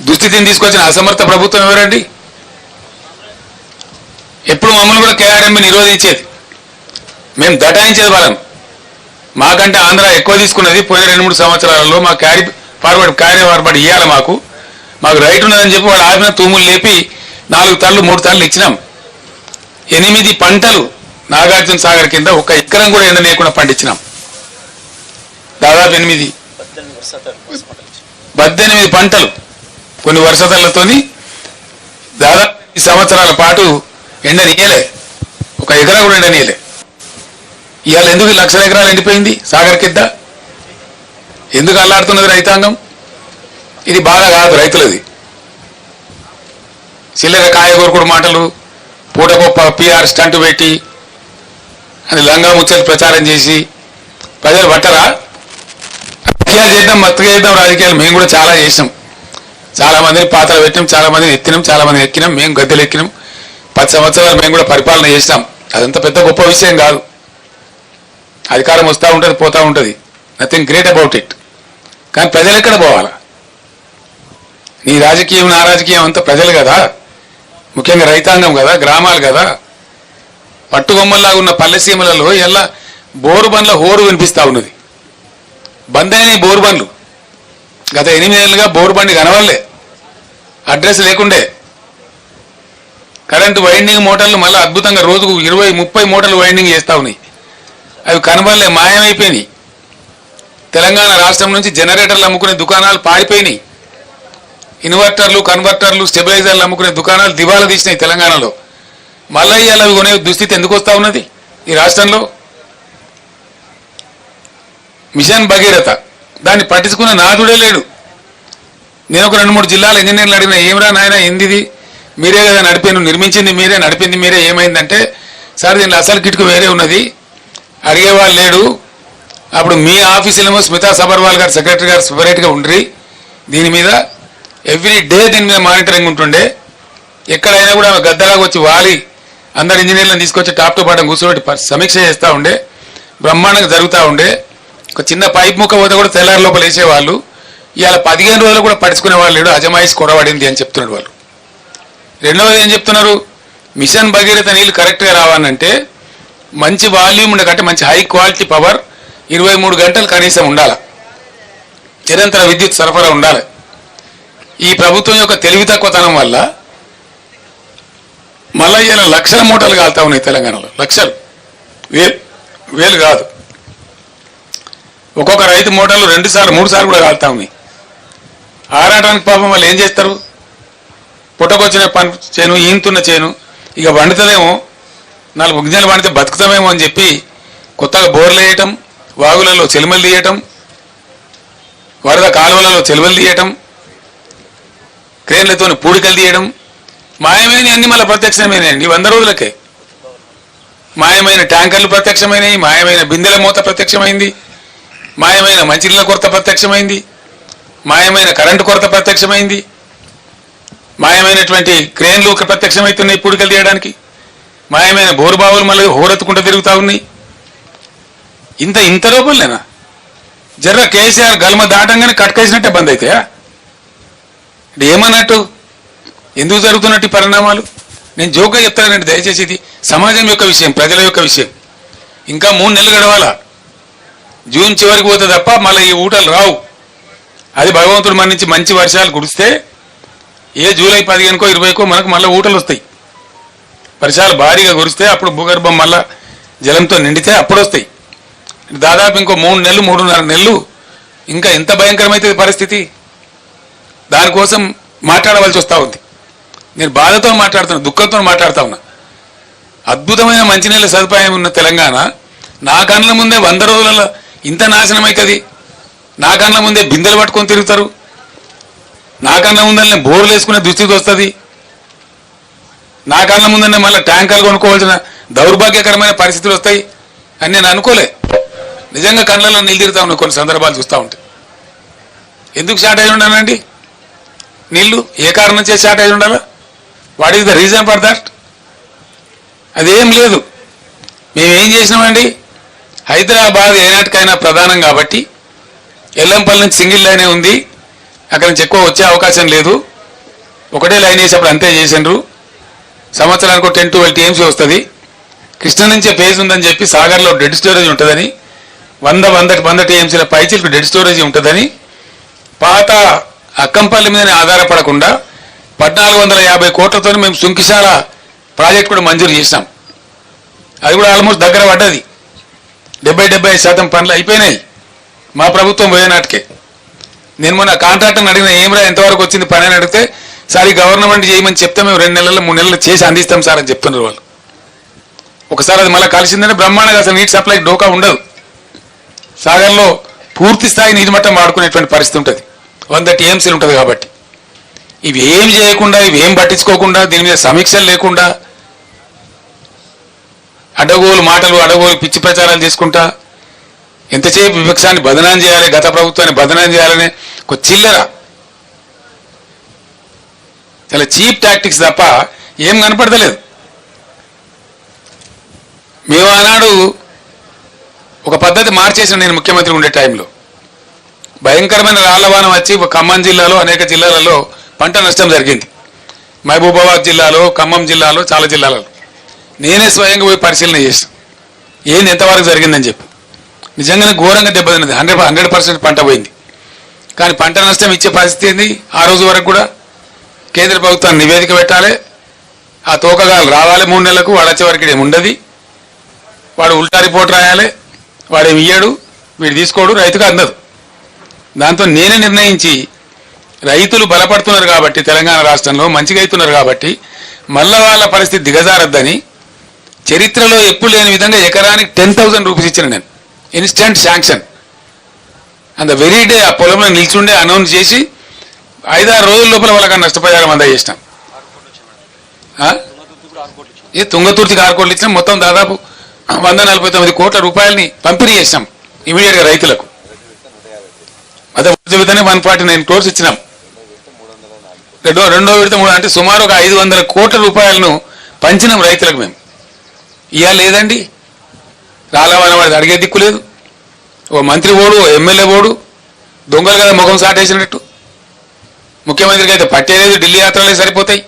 దుస్థితిని తీసుకొచ్చిన అసమర్థ ప్రభుత్వం ఎవరండి? ఎప్పుడు మమ్మల్ని కూడా KRMB నిరోధించేది, మేము దటాయించేది వాళ్ళని. మాకంటే ఆంధ్ర ఎక్కువ తీసుకున్నది పోయిన 2-3 సంవత్సరాలలో. మా క్యారీ ఫార్వర్డ్ ఇవ్వాలి, మాకు రైట్ ఉన్నదని చెప్పి వాళ్ళు ఆపిన తూములు లేపి 4 తళ్ళు 3 తళ్ళు ఇచ్చినాం. 8 పంటలు నాగార్జున సాగర్ కింద 1 ఎకరం కూడా ఎండనీయకుండా పండించినాం. దాదాపు 18 పంటలు కొన్ని వర్షతలతోని దాదాపు 2 సంవత్సరాల పాటు ఎండనీయలే, 1 ఎకరం కూడా ఎండనీయలే. ఇవాళ ఎందుకు 1 లక్షల ఎకరాలు ఎండిపోయింది సాగర్ కింద? ఎందుకు అల్లాడుతున్నది రైతాంగం? ఇది బాధ కాదు రైతులది. చిల్లర కాయగూరకుడు మాటలు, పూటగొప్ప PR స్టంట్ పెట్టి అది లంగా ముచ్చలు ప్రచారం చేసి ప్రజలు పట్టరా? రాజకీయాలు చేద్దాం, మత్తుగా చేద్దాం రాజకీయాలు. మేము కూడా చాలా చేసినాం. చాలా మందిని పాత్రలు పెట్టినాం, చాలా మందిని ఎత్తినాం, చాలా మందిని ఎక్కినాం, మేము గద్దెలు ఎక్కినాం. 10 సంవత్సరాలు మేము కూడా పరిపాలన చేసినాం. అదంత పెద్ద గొప్ప విషయం కాదు. అధికారం వస్తూ ఉంటుంది, పోతూ ఉంటుంది. Nothing great about it. కానీ ప్రజలు ఎక్కడ పోవాలా? నీ రాజకీయం నా రాజకీయం అంతా ప్రజలు కదా, ముఖ్యంగా రైతాంగం కదా, గ్రామాలు కదా. పట్టుగొమ్మల్లాగా ఉన్న పల్లెసీమలలో ఎలా బోరు బండ్ల హోరు వినిపిస్తూ ఉన్నది. బంద్ అయినాయి బోరు బండ్లు. గత 8 ఏళ్ళుగా బోరు బండి కనవల్లే, అడ్రస్ లేకుండే. కరెంటు వైండింగ్ మోటార్లు మళ్ళీ అద్భుతంగా రోజుకు 20-30 మోటార్లు వైండింగ్ చేస్తా ఉన్నాయి. అవి కనబడలే, మాయమైపోయినాయి. తెలంగాణ రాష్ట్రం నుంచి జనరేటర్లు అమ్ముకునే దుకాణాలు పారిపోయినాయి. ఇన్వర్టర్లు, కన్వర్టర్లు, స్టెబిలైజర్లు అమ్ముకునే దుకాణాలు దివాలా తీసినాయి తెలంగాణలో. మళ్ళీ ఇవాళ అవి కొనే దుస్థితి ఎందుకు వస్తూ ఉన్నది ఈ రాష్ట్రంలో? మిషన్ భగీరథ దాన్ని పట్టించుకున్న నాదుడే లేడు. నేను ఒక 2-3 జిల్లాల ఇంజనీర్లు అడిగిన, ఏమిరా నాయన ఏందిది, మీరే కదా నడిపాను, నిర్మించింది మీరే, నడిపింది మీరే, ఏమైందంటే సార్ దీనిలో అసలు కిటుకు వేరే ఉన్నది, అడిగేవాళ్ళు లేడు. అప్పుడు మీ ఆఫీసులేమో స్మితా సబర్వాల్ గారు సెక్రటరీ గారు సపరేట్గా ఉండ్రి, దీని మీద ఎవ్రీ డే దీని మీద మానిటరింగ్ ఉంటుండే. ఎక్కడైనా కూడా గద్దలాగా వచ్చి వాలి అందరు ఇంజనీర్లను తీసుకొచ్చి టాప్ టు బాటం కూర్చోబెట్టి సమీక్ష చేస్తూ ఉండే, బ్రహ్మాండంగా జరుగుతూ ఉండే. ఒక చిన్న పైప్ ముక్క పోతే కూడా తెల్లారి లోపల వేసేవాళ్ళు. ఇవాళ 15 రోజులు కూడా పడుచుకునే వాళ్ళు లేడు, అజమాయిష్ కొరబడింది అని చెప్తున్నాడు వాళ్ళు. రెండవది ఏం చెప్తున్నారు, మిషన్ భగీరథ నీళ్ళు కరెక్ట్గా రావాలంటే మంచి వాల్యూమ్ ఉండకంటే మంచి హై క్వాలిటీ పవర్ 23 గంటలు కనీసం ఉండాలి, నిరంతర విద్యుత్ సరఫరా ఉండాలి. ఈ ప్రభుత్వం యొక్క తెలివి తక్కువతనం వల్ల మళ్ళీ ఇలా లక్షల మూటలు కాలుతా ఉన్నాయి తెలంగాణలో. లక్షలు, వేలు కాదు. ఒక్కొక్క రైతు మూటలు 2 సార్లు 3 సార్లు కూడా కాలుతా ఉన్నాయి. ఆరాటానికి పాపం వాళ్ళు ఏం చేస్తారు, పుట్టకొచ్చిన పని చేను, ఈంతున్న చేను ఇక వండుతుందేమో, 4 గింజలు వండితే బతుకుతామేమో అని చెప్పి కొత్తగా బోర్లు వేయటం, వాగులలో చెలుమలు తీయటం, వరద కాలువలలో చెలువలు తీయటం, క్రేన్లతో పూడికలు తీయడం, మాయమైన అన్ని మళ్ళీ ప్రత్యక్షమైనాయండి 100 రోజులకే. మాయమైన ట్యాంకర్లు ప్రత్యక్షమైనవి, మాయమైన బిందెల మూత ప్రత్యక్షమైంది, మాయమైన మంచినీళ్ళ కొరత ప్రత్యక్షమైంది, మాయమైన కరెంటు కొరత ప్రత్యక్షమైంది, మాయమైనటువంటి క్రేన్లు ప్రత్యక్షమవుతున్నాయి పూడికలు తీయడానికి, మాయమైన బోరుబావులు మళ్ళీ హోరెత్తుకుంటూ తిరుగుతూ ఉన్నాయి. ఇంత లోపలేనా? జర్ర కేసీఆర్ గల్మ దాటంగానే కట్కేసినట్టే బంద్ అవుతాయా? ఏమన్నట్టు, ఎందుకు జరుగుతున్నట్టు పరిణామాలు? నేను జోక్గా చెప్తానండి, దయచేసి ఇది సమాజం యొక్క విషయం, ప్రజల యొక్క విషయం. ఇంకా 3 నెలలు గడవాలా, జూన్ చివరికి పోతే తప్ప మళ్ళీ ఈ ఊటలు రావు. అది భగవంతుడు మన నుంచి మంచి వర్షాలు కురిస్తే ఏ జూలై 15కో 20కో మనకు మళ్ళీ ఊటలు వస్తాయి. వర్షాలు భారీగా కురిస్తే అప్పుడు భూగర్భం మళ్ళా జలంతో నిండితే అప్పుడు వస్తాయి. దాదాపు ఇంకో 3 నెలలు 3.5 నెలలు ఇంకా ఎంత భయంకరమైతే పరిస్థితి. దానికోసం మాట్లాడవలసి వస్తూ ఉంది. నేను బాధతో మాట్లాడుతున్నా, దుఃఖంతో మాట్లాడుతూ ఉన్నా. అద్భుతమైన మంచినీళ్ళ సదుపాయం ఉన్న తెలంగాణ నా కళ్ళ ముందే 100 రోజులలో ఇంత నాశనం అవుతుంది. నా కళ్ళ ముందే బిందెలు పట్టుకొని తిరుగుతారు, నా కళ్ళ ముందరనే బోర్లు వేసుకునే దుస్థితి వస్తుంది, నా కళ్ళ ముందరనే మళ్ళీ ట్యాంకర్లు కొనుక్కోవాల్సిన దౌర్భాగ్యకరమైన పరిస్థితులు వస్తాయి అని నేను అనుకోలే. నిజంగా కళ్ళలో నీళ్ళు తిరుగుతా ఉన్నాయి కొన్ని సందర్భాలు చూస్తూ ఉంటే. ఎందుకు షార్టేజ్ ఉండాలండి నీళ్లు? ఏ కారణం చేసి షార్టేజ్ ఉండాలా? What is the reason for that? అదేం లేదు. మేమేం చేసినామండి, హైదరాబాద్ ఏనాటికైనా ప్రధానం కాబట్టి ఎల్లంపల్లి నుంచి సింగిల్ లైనే ఉంది, అక్కడి నుంచి ఎక్కువ వచ్చే అవకాశం లేదు. ఒకటే లైన్ వేసేప్పుడు అంతే చేసిండ్రు. సంవత్సరానికి 10-12 టీఎంసీ వస్తుంది. కృష్ణ నుంచే పేజ్ ఉందని చెప్పి సాగర్లో డెడ్ స్టోరేజ్ ఉంటుందని, 100 టీఎంసీల పైచిలకు డెడ్ స్టోరేజ్ ఉంటుందని, పాత అక్కంపల్లి మీదనే ఆధారపడకుండా 1450 కోట్లతో మేము సుంకిశాల ప్రాజెక్ట్ కూడా మంజూరు చేసినాం. అది కూడా ఆల్మోస్ట్ దగ్గర పడ్డది. 70-75% పనులు అయిపోయినాయి మా ప్రభుత్వం పోయేనాటికే. నేను మొన్న కాంట్రాక్టర్ని అడిగిన, ఏమరా ఎంతవరకు వచ్చింది పని అని అడిగితే, సార్ ఈ గవర్నమెంట్ చేయమని చెప్తే మేము 2 నెలలు 3 నెలలు చేసి అందిస్తాం సార్ అని చెప్తున్నారు వాళ్ళు. ఒకసారి అది మళ్ళీ కలిసిందంటే బ్రహ్మాండంగా అసలు నీటి సప్లై డోకా ఉండదు. సాగర్లో పూర్తి స్థాయి నీటి మట్టం వాడుకునేటువంటి పరిస్థితి ఉంటుంది, 100 టీఎంసీలు ఉంటుంది. కాబట్టి ఇవి ఏం చేయకుండా, ఇవి ఏం పట్టించుకోకుండా, దీని మీద సమీక్షలు లేకుండా అడగోలు మాటలు, అడగోలు పిచ్చి ప్రచారాలు చేసుకుంటా ఎంతసేపు విపక్షాన్ని బదనాం చేయాలి, గత ప్రభుత్వాన్ని బదనాం చేయాలనే ఒక చిల్లర, చాలా చీప్ టాక్టిక్స్ తప్ప ఏం కనపడతలేదు. మేము ఆనాడు ఒక పద్ధతి మార్చేసిన, నేను ముఖ్యమంత్రి ఉండే టైంలో భయంకరమైన రాళ్లవానం వచ్చి ఖమ్మం జిల్లాలో అనేక జిల్లాలలో పంట నష్టం జరిగింది. మహబూబాబాద్ జిల్లాలో, ఖమ్మం జిల్లాలో, చాలా జిల్లాలలో నేనే స్వయంగా పోయి పరిశీలన చేసాను ఏంది ఎంతవరకు జరిగిందని చెప్పి. నిజంగానే ఘోరంగా దెబ్బతిన్నది. 100% పంట పోయింది. కానీ పంట నష్టం ఇచ్చే పరిస్థితి ఏంది? ఆ రోజు వరకు కూడా కేంద్ర ప్రభుత్వాన్ని నివేదిక పెట్టాలి, ఆ తోకగాలు రావాలి 3 నెలలకు, వాడు వచ్చే వరకు ఏమి ఉండదు, వాడు ఉల్టా రిపోర్ట్ రాయాలి, వాడేమి ఇయ్యాడు, వీడు తీసుకోడు, రైతుకు అందదు. దాంతో నేనే నిర్ణయించి రైతులు బలపడుతున్నారు కాబట్టి తెలంగాణ రాష్ట్రంలో మంచిగా అవుతున్నారు కాబట్టి మళ్ళా వాళ్ళ పరిస్థితి దిగజారద్దని చరిత్రలో ఎప్పుడు లేని విధంగా ఎకరానికి 10,000 రూపీస్ ఇచ్చిన నేను, ఇన్స్టెంట్ శాంక్షన్. అంత వెరీ డే ఆ పొలంలో నిల్చుండే అనౌన్స్ చేసి 5-6 రోజుల లోపల వాళ్ళకి నష్టపరిహారం అందజేసినాం. ఏ తుంగతుర్తికి 6 కోట్లు ఇచ్చినాం. మొత్తం దాదాపు 149 కోట్ల రూపాయలని పంపిణీ చేసినాం ఇమీడియట్ గా రైతులకు. అదే విధంగా 149 crores ఇచ్చినాం. రెండో విడత 3 అంటే సుమారు ఒక 500 కోట్ల రూపాయలను పంచినాం రైతులకు మేము. ఇవాళ లేదండి, రాలవని వాడికి అడిగే దిక్కు లేదు. ఓ మంత్రి ఓడు, ఓ ఎమ్మెల్యే ఓడు, దొంగలు కదా ముఖం సాటేసినట్టు. ముఖ్యమంత్రికి అయితే పట్టేలేదు, ఢిల్లీ యాత్రలే సరిపోతాయి.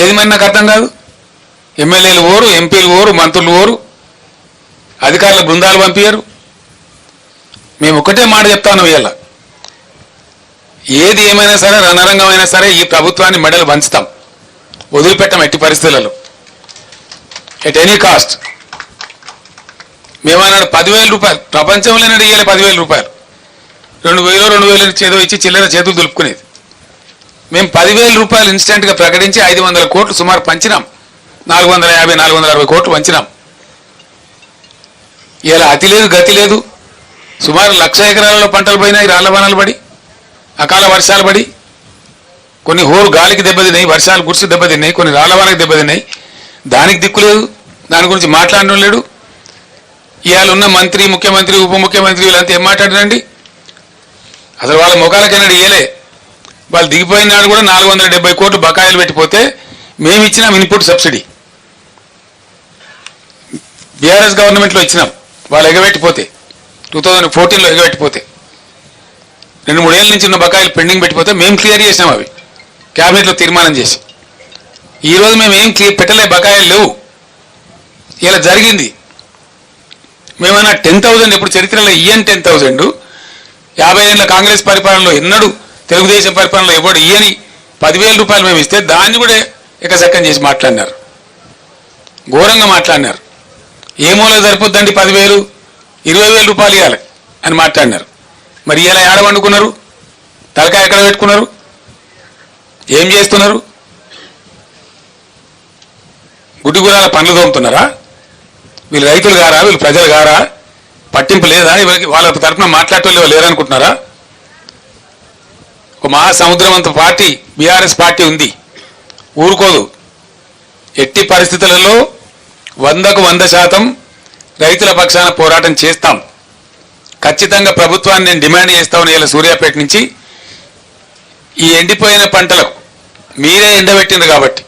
ఏది మరి నాకు అర్థం కాదు. ఎమ్మెల్యేలు ఓరు, ఎంపీలు ఓరు, మంత్రులు ఓరు, అధికారుల బృందాలు పంపించారు. మేము ఒకటే మాట చెప్తాను, ఇవాళ ఏది ఏమైనా సరే రణరంగం అయినా సరే ఈ ప్రభుత్వాన్ని మెడలు వంచుతాం, వదిలిపెట్టాం ఎట్టి పరిస్థితులలో, ఎట్ ఎనీ కాస్ట్. మేమన్నాడు 10,000 రూపాయలు, ప్రపంచంలోనే ఇయ్యాలి 10,000 రూపాయలు, 2,000 చేదో ఇచ్చి చిల్లర చేతులు దులుపుకునేది. మేము 10,000 రూపాయలు ఇన్స్టెంట్ గా ప్రకటించి 500 కోట్లు సుమారు పంచినాం. 450-460 కోట్లు పంచినాం. ఇలా అతి లేదు గతి లేదు. సుమారు 1,00,000 ఎకరాలలో పంటలు పోయినాయి, రాళ్లవానలు పడి, అకాల వర్షాలు పడి, కొన్ని హోరు గాలికి దెబ్బతిన్నాయి, వర్షాలు గుర్సి దెబ్బతిన్నాయి, కొన్ని రాళ్లవానకి దెబ్బతిన్నాయి. దానికి దిక్కు లేదు, దాని గురించి మాట్లాడడం లేడు. ఇవాళ ఉన్న మంత్రి, ముఖ్యమంత్రి, ఉప ముఖ్యమంత్రి వీళ్ళంతా ఏం మాట్లాడారండి? అసలు వాళ్ళ ముఖాలకైనాడు ఇయ్యలే. వాళ్ళు దిగిపోయిన నాడు కూడా 470 కోట్లు బకాయిలు పెట్టిపోతే మేము ఇచ్చినాం ఇన్పుట్ సబ్సిడీ, బీఆర్ఎస్ గవర్నమెంట్లో ఇచ్చినాం. వాళ్ళు ఎగబెట్టిపోతే 2014లో ఎగబెట్టిపోతే 2-3 ఏళ్ళ నుంచి ఉన్న బకాయిలు పెండింగ్ పెట్టిపోతే మేము క్లియర్ చేసినాం అవి క్యాబినెట్లో తీర్మానం చేసి. ఈరోజు మేము ఏం పెట్టలే, బకాయిలు లేవు. ఇలా జరిగింది. మేమన్నా 10,000 ఎప్పుడు చరిత్రలో ఇయ్యని 10,000 50 ఏళ్ళ కాంగ్రెస్ పరిపాలనలో ఎన్నడూ తెలుగుదేశం పరిపాలనలో ఎవడు ఇయ్యని 10,000 రూపాయలు మేము ఇస్తే దాన్ని కూడా ఎకసక్కం చేసి మాట్లాడినారు, ఘోరంగా మాట్లాడినారు. ఏ మూల సరిపోద్దండి 10,000, 20,000 రూపాయలు ఇవ్వాలి అని మాట్లాడినారు. మరి ఇలా ఏడ వండుకున్నారు? తలకాయ ఎక్కడ పెట్టుకున్నారు? ఏం చేస్తున్నారు? గుడ్డిగురాల పనులు తోముతున్నారా? వీళ్ళు రైతులు గారా? వీళ్ళు ప్రజలు గారా? పట్టింపు లేదా? వాళ్ళ తరఫున మాట్లాడటం లేరనుకుంటున్నారా? ఒక మహాసముద్రవంత పార్టీ బీఆర్ఎస్ పార్టీ ఉంది, ఊరుకోదు. ఎట్టి పరిస్థితులలో 100కు 100% రైతుల పక్షాన పోరాటం చేస్తాం. ఖచ్చితంగా ప్రభుత్వాన్ని నేను డిమాండ్ చేస్తామని ఇలా సూర్యాపేట నుంచి ఈ ఎండిపోయిన పంటలకు మీరే ఎండబెట్టిండ్రు కాబట్టి,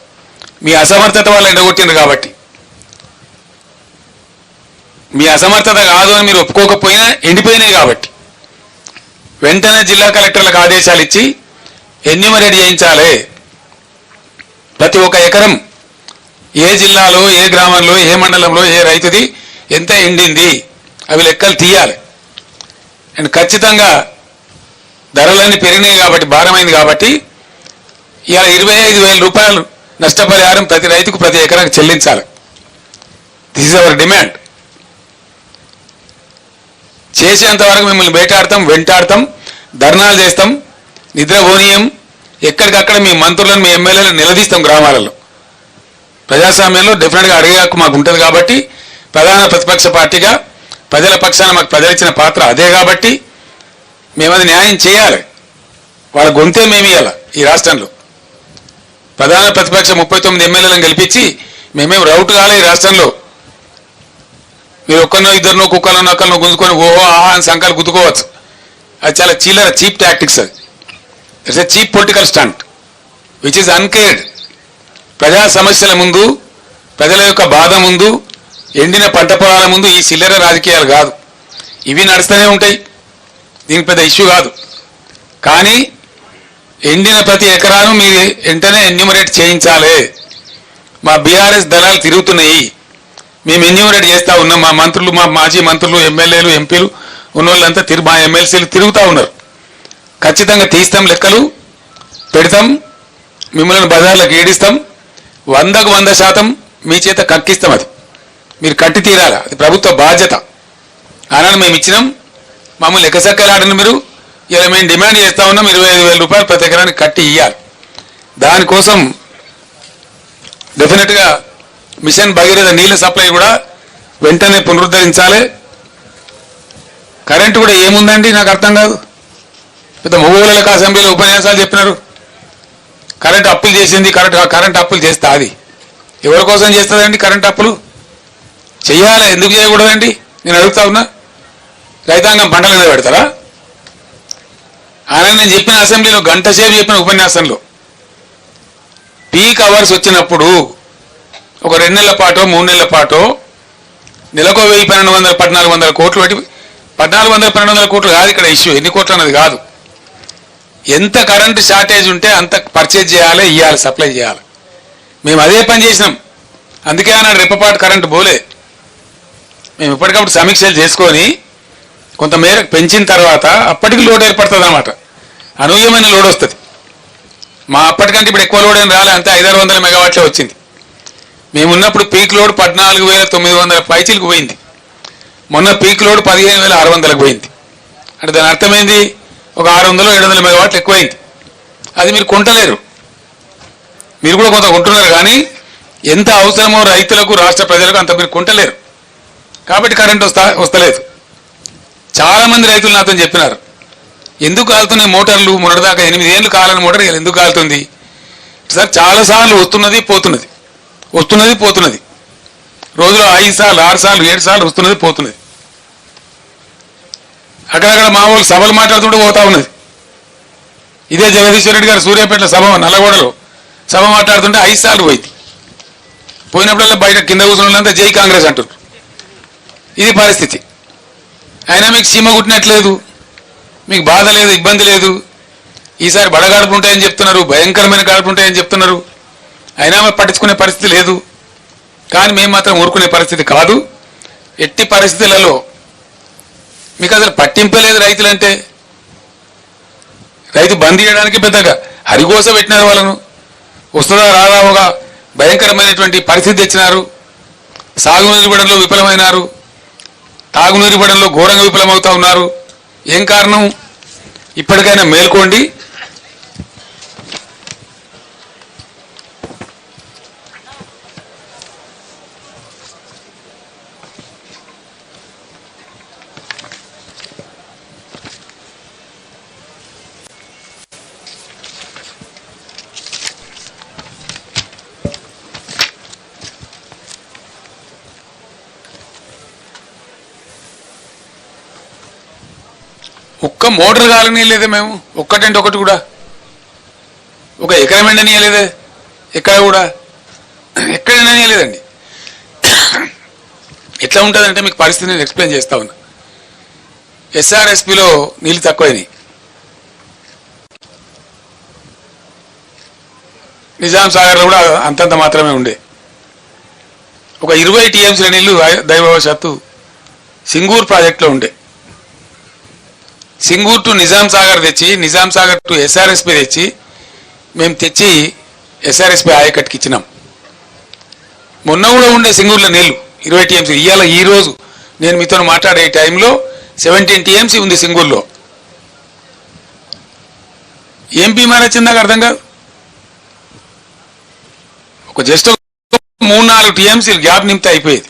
మీ అసమర్థత వల్ల ఎండగొట్టిండ్రు కాబట్టి, మీ అసమర్థత కాదు అని మీరు ఒప్పుకోకపోయినా ఎండిపోయినాయి కాబట్టి వెంటనే జిల్లా కలెక్టర్లకు ఆదేశాలు ఇచ్చి ఎన్యూమరేట్ చేయించాలి. ప్రతి ఒక్క ఎకరం ఏ జిల్లాలో, ఏ గ్రామంలో, ఏ మండలంలో, ఏ రైతుది ఎంత ఎండింది అవి లెక్కలు తీయాలి. అండ్ ఖచ్చితంగా ధరలన్నీ పెరిగినాయి కాబట్టి, భారమైంది కాబట్టి ఇలా 25,000 రూపాయలు నష్టపరిహారం ప్రతి రైతుకు ప్రతి ఎకరానికి చెల్లించాలి. This is our demand. చేసేంత వరకు మిమ్మల్ని వేటాడతాం, వెంటాడతాం, ధర్నాలు చేస్తాం, నిద్రపోనీయం. ఎక్కడికక్కడ మీ మంత్రులను, మీ ఎమ్మెల్యేలను నిలదీస్తాం. గ్రామాలలో ప్రజాస్వామ్యంలో డెఫినెట్గా అడిగే హక్కు మాకు ఉంటుంది కాబట్టి, ప్రధాన ప్రతిపక్ష పార్టీగా ప్రజల పక్షాన మాకు ప్రజలు ఇచ్చిన పాత్ర అదే కాబట్టి మేము అది న్యాయం చేయాలి. వాళ్ళ గొంతే మేము ఇవ్వాలి. ఈ రాష్ట్రంలో ప్రధాన ప్రతిపక్ష 39 ఎమ్మెల్యేలను గెలిపించి మేమేం రౌట్ కాలే. ఈ రాష్ట్రంలో మీరు ఒక్కరినో ఇద్దరినో కుక్కలను నక్కలను గుంజుకొని ఓహో ఆహా అని సంఖ్యలు గుద్దుకోవచ్చు. అది చాలా చిల్లర, చీప్ టాక్టిక్స్. అది it's a cheap political stunt which is uncared. ప్రజా సమస్యల ముందు, ప్రజల యొక్క బాధ ముందు, ఎండిన పంట పొలాల ముందు ఈ చిల్లర రాజకీయాలు కాదు. ఇవి నడుస్తూనే ఉంటాయి, దీనికి పెద్ద ఇష్యూ కాదు. కానీ ఎండిన ప్రతి ఎకరాను మీరు వెంటనే ఎన్యూమరేట్ చేయించాలి. మా బీఆర్ఎస్ దళాలు తిరుగుతున్నాయి, మేము ఎన్యూమరేట్ చేస్తూ ఉన్నాం. మా మంత్రులు, మా మాజీ మంత్రులు, ఎమ్మెల్యేలు, ఎంపీలు ఉన్న వాళ్ళంతా మా ఎమ్మెల్సీలు తిరుగుతూ ఉన్నారు. ఖచ్చితంగా తీస్తాం, లెక్కలు పెడతాం, మిమ్మల్ని బజార్లకు ఏడిస్తాం, 100కు 100% మీ చేత కక్కిస్తాం. అది మీరు కట్టి తీరాలి, అది ప్రభుత్వ బాధ్యత. ఆనాడు మేము ఇచ్చినాం, మమ్మల్ని ఎక్కసెక్కలాడిన మీరు ఇలా మేము డిమాండ్ చేస్తా ఉన్నాం 25,000 రూపాయలు ప్రతి ఎకరానికి కట్టి ఇవ్వాలి. దానికోసం డెఫినెట్గా మిషన్ భగీరథ నీళ్ళ సప్లై కూడా వెంటనే పునరుద్ధరించాలి. కరెంటు కూడా ఏముందండి నాకు అర్థం కాదు. పెద్ద మొగోళ్ళకి అసెంబ్లీలో ఉపన్యాసాలు చెప్పినారు. కరెంటు అప్పులు చేసింది, కరెంటు అప్పులు చేస్తా. అది ఎవరి కోసం చేస్తుందండి? కరెంటు అప్పులు చెయ్యాలి, ఎందుకు చేయకూడదండి? నేను అడుగుతా ఉన్నా. రైతాంగం పంటల మీద పెడతారా? ఆయన నేను చెప్పిన అసెంబ్లీలో గంట సేపు చెప్పిన ఉపన్యాసంలో పీక్ అవర్స్ వచ్చినప్పుడు ఒక 2 నెలల పాటో 3 నెలల పాటో నెలకు 1,100-1,400 కోట్లు పెట్టి 1,400-1,200 కోట్లు కాదు ఇక్కడ ఇష్యూ, ఎన్ని కోట్లు అన్నది కాదు. ఎంత కరెంటు షార్టేజ్ ఉంటే అంత పర్చేజ్ చేయాలి, ఇవ్వాలి, సప్లై చేయాలి. మేము అదే పని చేసినాం. అందుకే అన్నాడు రెప్పపాటు కరెంటు పోలే. మేము ఇప్పటికప్పుడు సమీక్షలు చేసుకొని కొంతమేర పెంచిన తర్వాత అప్పటికి లోడ్ ఏర్పడుతుంది అన్నమాట. అనూహ్యమైన లోడ్ వస్తుంది. మా అప్పటికంటే ఇప్పుడు ఎక్కువ లోడ్ ఏం రాలే, అంతే 500-600 మెగావాట్లే వచ్చింది. మేమున్నప్పుడు పీక్ లోడ్ 14,900 పైచీలకు పోయింది. మొన్న పీక్ లోడ్ 15,600కు పోయింది. అంటే దాని అర్థమైంది ఒక 600-700 మెగావాట్లు ఎక్కువైంది. అది మీరు కొంటలేరు, మీరు కూడా కొంత కొంటున్నారు, కానీ ఎంత అవసరమో రైతులకు రాష్ట్ర ప్రజలకు అంత మీరు కొంటలేరు. కాబట్టి కరెంట్ వస్తలేదు. చాలామంది రైతులు నాతో చెప్పినారు, ఎందుకు కాలుతున్నాయి మోటార్లు? మొన్నటిదాకా 8 ఏళ్ళు కాలని మోటార్ ఎందుకు కాలుతుంది సార్? చాలాసార్లు వస్తున్నది పోతున్నది, వస్తున్నది పోతున్నది. రోజులో 5 సార్లు 6 సార్లు 7 సార్లు వస్తున్నది పోతున్నది. అక్కడక్కడ మా వాళ్ళు సభలు మాట్లాడుతుంటే పోతా ఉన్నది. ఇదే జగదీశ్వర రెడ్డి గారు సూర్యాపేటలో సభ, నల్లగొండలో సభ మాట్లాడుతుంటే 5 సార్లు పోయింది. పోయినప్పుడల్లా బయట కింద కూర్చున్న వాళ్ళంతా జై కాంగ్రెస్ అంటున్నారు. ఇది పరిస్థితి. అయినా మీకు సీమ కుట్టినట్లేదు, మీకు బాధ లేదు, ఇబ్బంది లేదు. ఈసారి బడగాడుపులు ఉంటాయని చెప్తున్నారు, భయంకరమైన గాడుపులు ఉంటాయని చెప్తున్నారు. అయినా పట్టించుకునే పరిస్థితి లేదు. కానీ మేము మాత్రం ఊరుకునే పరిస్థితి కాదు. ఎట్టి పరిస్థితులలో మీకు అసలు పట్టింపే లేదు రైతులంటే. రైతు బంద్ చేయడానికి పెద్దగా హరిగోస పెట్టినారు వాళ్ళను. వస్తుందా రాదా ఒక భయంకరమైనటువంటి పరిస్థితి తెచ్చినారు. సాగునీరు ఇవ్వడంలో విఫలమైనారు, తాగునీరు ఇవ్వడంలో ఘోరంగా విఫలమవుతా ఉన్నారు. ఏం కారణం? ఇప్పటికైనా మేల్కోండి. ఒక్క మోటార్ కాలనీయలేదే మేము, ఒక్కటంటే ఒకటి కూడా. ఒక ఎకరం ఎండనీయలేదే, ఎక్కడ కూడా ఎక్కడ ఎండనీయలేదండి. ఎట్లా ఉంటుందంటే మీకు పరిస్థితి నేను ఎక్స్ప్లెయిన్ చేస్తా ఉన్నా. ఎస్ఆర్ఎస్పిలో నీళ్ళు తక్కువైనాయి. నిజాం సాగర్లో కూడా అంతంత మాత్రమే ఉండే. ఒక 20 టీఎంసీల నీళ్లు దైవవశాత్తు సింగూర్ ప్రాజెక్టులో ఉండే. సింగూర్ టు నిజాం సాగర్ తెచ్చి, నిజాం సాగర్ టు ఎస్ఆర్ఎస్పి తెచ్చి, మేము తెచ్చి ఎస్ఆర్ఎస్పి ఆయకట్టుకి ఇచ్చినాం. మొన్న కూడా ఉండే సింగూర్లో నీళ్లు 20 టీఎంసీ. ఇవాళ ఈరోజు నేను మీతో మాట్లాడే టైంలో 17 టీఎంసీ ఉంది సింగూర్లో. ఏం బీమార్ వచ్చింది నాకు అర్థం కాదు. ఒక జస్ట్ 3-4 టీఎంసీలు గ్యాప్ నింపితే అయిపోయేది.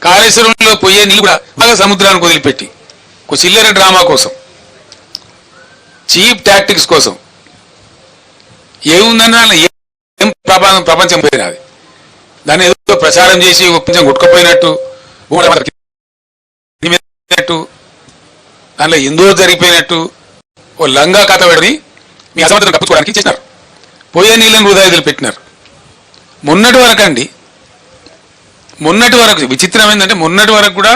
కాళేశ్వరంలో పోయే నీళ్ళు కూడా బాగా సముద్రానికి వదిలిపెట్టి ఒక చిల్లర డ్రామా కోసం, చీప్ టాక్టిక్స్ కోసం ఏముందని ఏం ప్రపంచం పోయినది. దాన్ని ఏదో ప్రచారం చేసి కొంచెం గుట్టుకుపోయినట్టు, దానిలో ఎందో జరిగిపోయినట్టు ఓ లంగా కథ పెట్టి మీ అసమర్థతను కప్పుకోవడానికి చేసినారు. పోయే నీళ్ళని వృధాయిలు పెట్టినారు. మొన్నటి వరకు అండి, మొన్నటి వరకు విచిత్రం ఏంటంటే మొన్నటి వరకు కూడా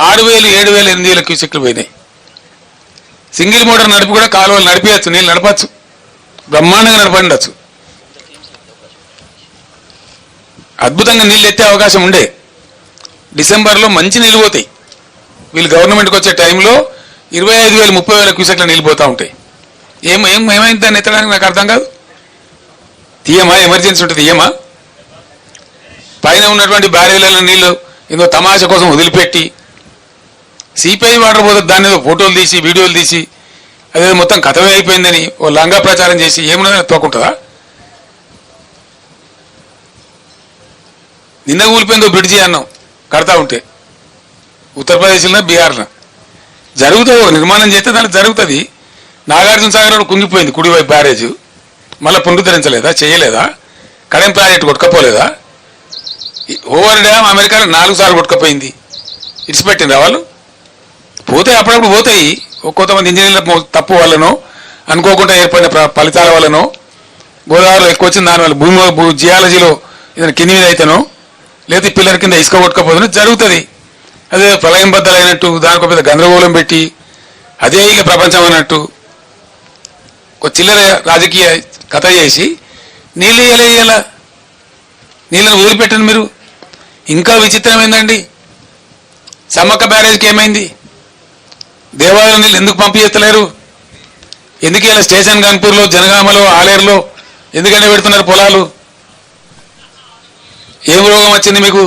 6,000, 7,000, 8,000 క్యూసెక్లు పోయినాయి. సింగిల్ మోటార్ నడిపి కూడా కాలువలు నడిపించచ్చు, నీళ్ళు నడపచ్చు, బ్రహ్మాండంగా నడపండొచ్చు. అద్భుతంగా నీళ్ళు ఎత్తే అవకాశం ఉండే. డిసెంబర్లో మంచి నీళ్ళు పోతాయి. వీళ్ళు గవర్నమెంట్కి వచ్చే టైంలో 25,000 30,000 క్యూసెక్ల నీళ్ళు పోతూ ఉంటాయి. ఏమైంది దాన్ని ఎత్తడానికి నాకు అర్థం కాదు. తీయమా? ఎమర్జెన్సీ ఉంటుంది తీయమా? పైన ఉన్నటువంటి బ్యారేజ్లలో నీళ్లు ఏదో తమాషా కోసం వదిలిపెట్టి సిపిఐ వాటర్ పోతే దాన్ని ఏదో ఫోటోలు తీసి వీడియోలు తీసి అదే మొత్తం కథమే అయిపోయిందని ఓ లంగా ప్రచారం చేసి ఏమున్నదని తోకుంటుందా? నిన్న కూలిపోయిందో బ్రిడ్జి అన్నాం కడతా ఉంటే ఉత్తరప్రదేశ్లో బీహార్లో జరుగుతుంది. నిర్మాణం చేస్తే దానికి జరుగుతుంది. నాగార్జున సాగర్ కుంగిపోయింది కుడివైపు బ్యారేజ్, మళ్ళీ పునరుద్ధరించలేదా? చేయలేదా? కడెం ప్రాజెక్ట్ కొట్టుకపోలేదా? ఓవర్ డ్యామ్ అమెరికాలో 4 సార్లు కొట్టుకపోయింది. ఇడిచిపెట్టింది వాళ్ళు పోతే అప్పుడప్పుడు పోతాయి. కొంతమంది ఇంజనీర్ల తప్పు వల్లనో అనుకోకుండా ఏర్పడిన ఫలితాల వల్లనో గోదావరిలో ఎక్కువ వచ్చింది, దానివల్ల భూమి జియాలజీలో ఏదైనా కింది మీద అయితేనో లేదా పిల్లల కింద ఇసుక కొట్టుకపోతుందో జరుగుతుంది. అదే ప్రళయం బద్దలైనట్టు దానికి పెద్ద గందరగోళం పెట్టి అదే ఇక ప్రపంచం అన్నట్టు ఒక చిల్లర రాజకీయ కథ చేసి నీళ్ళు ఇయ్యాల నీళ్ళని వదిలిపెట్టండి మీరు. ఇంకా విచిత్రం ఏందండి, సమ్మక్క బ్యారేజ్కి ఏమైంది? దేవాలయం నీళ్ళు ఎందుకు పంపించలేరు? ఎందుకు ఇలా స్టేషన్ గన్పూర్లో జనగామలో ఆలేరులో ఎందుకంటే పెడుతున్నారు పొలాలు? ఏం రోగం వచ్చింది మీకు?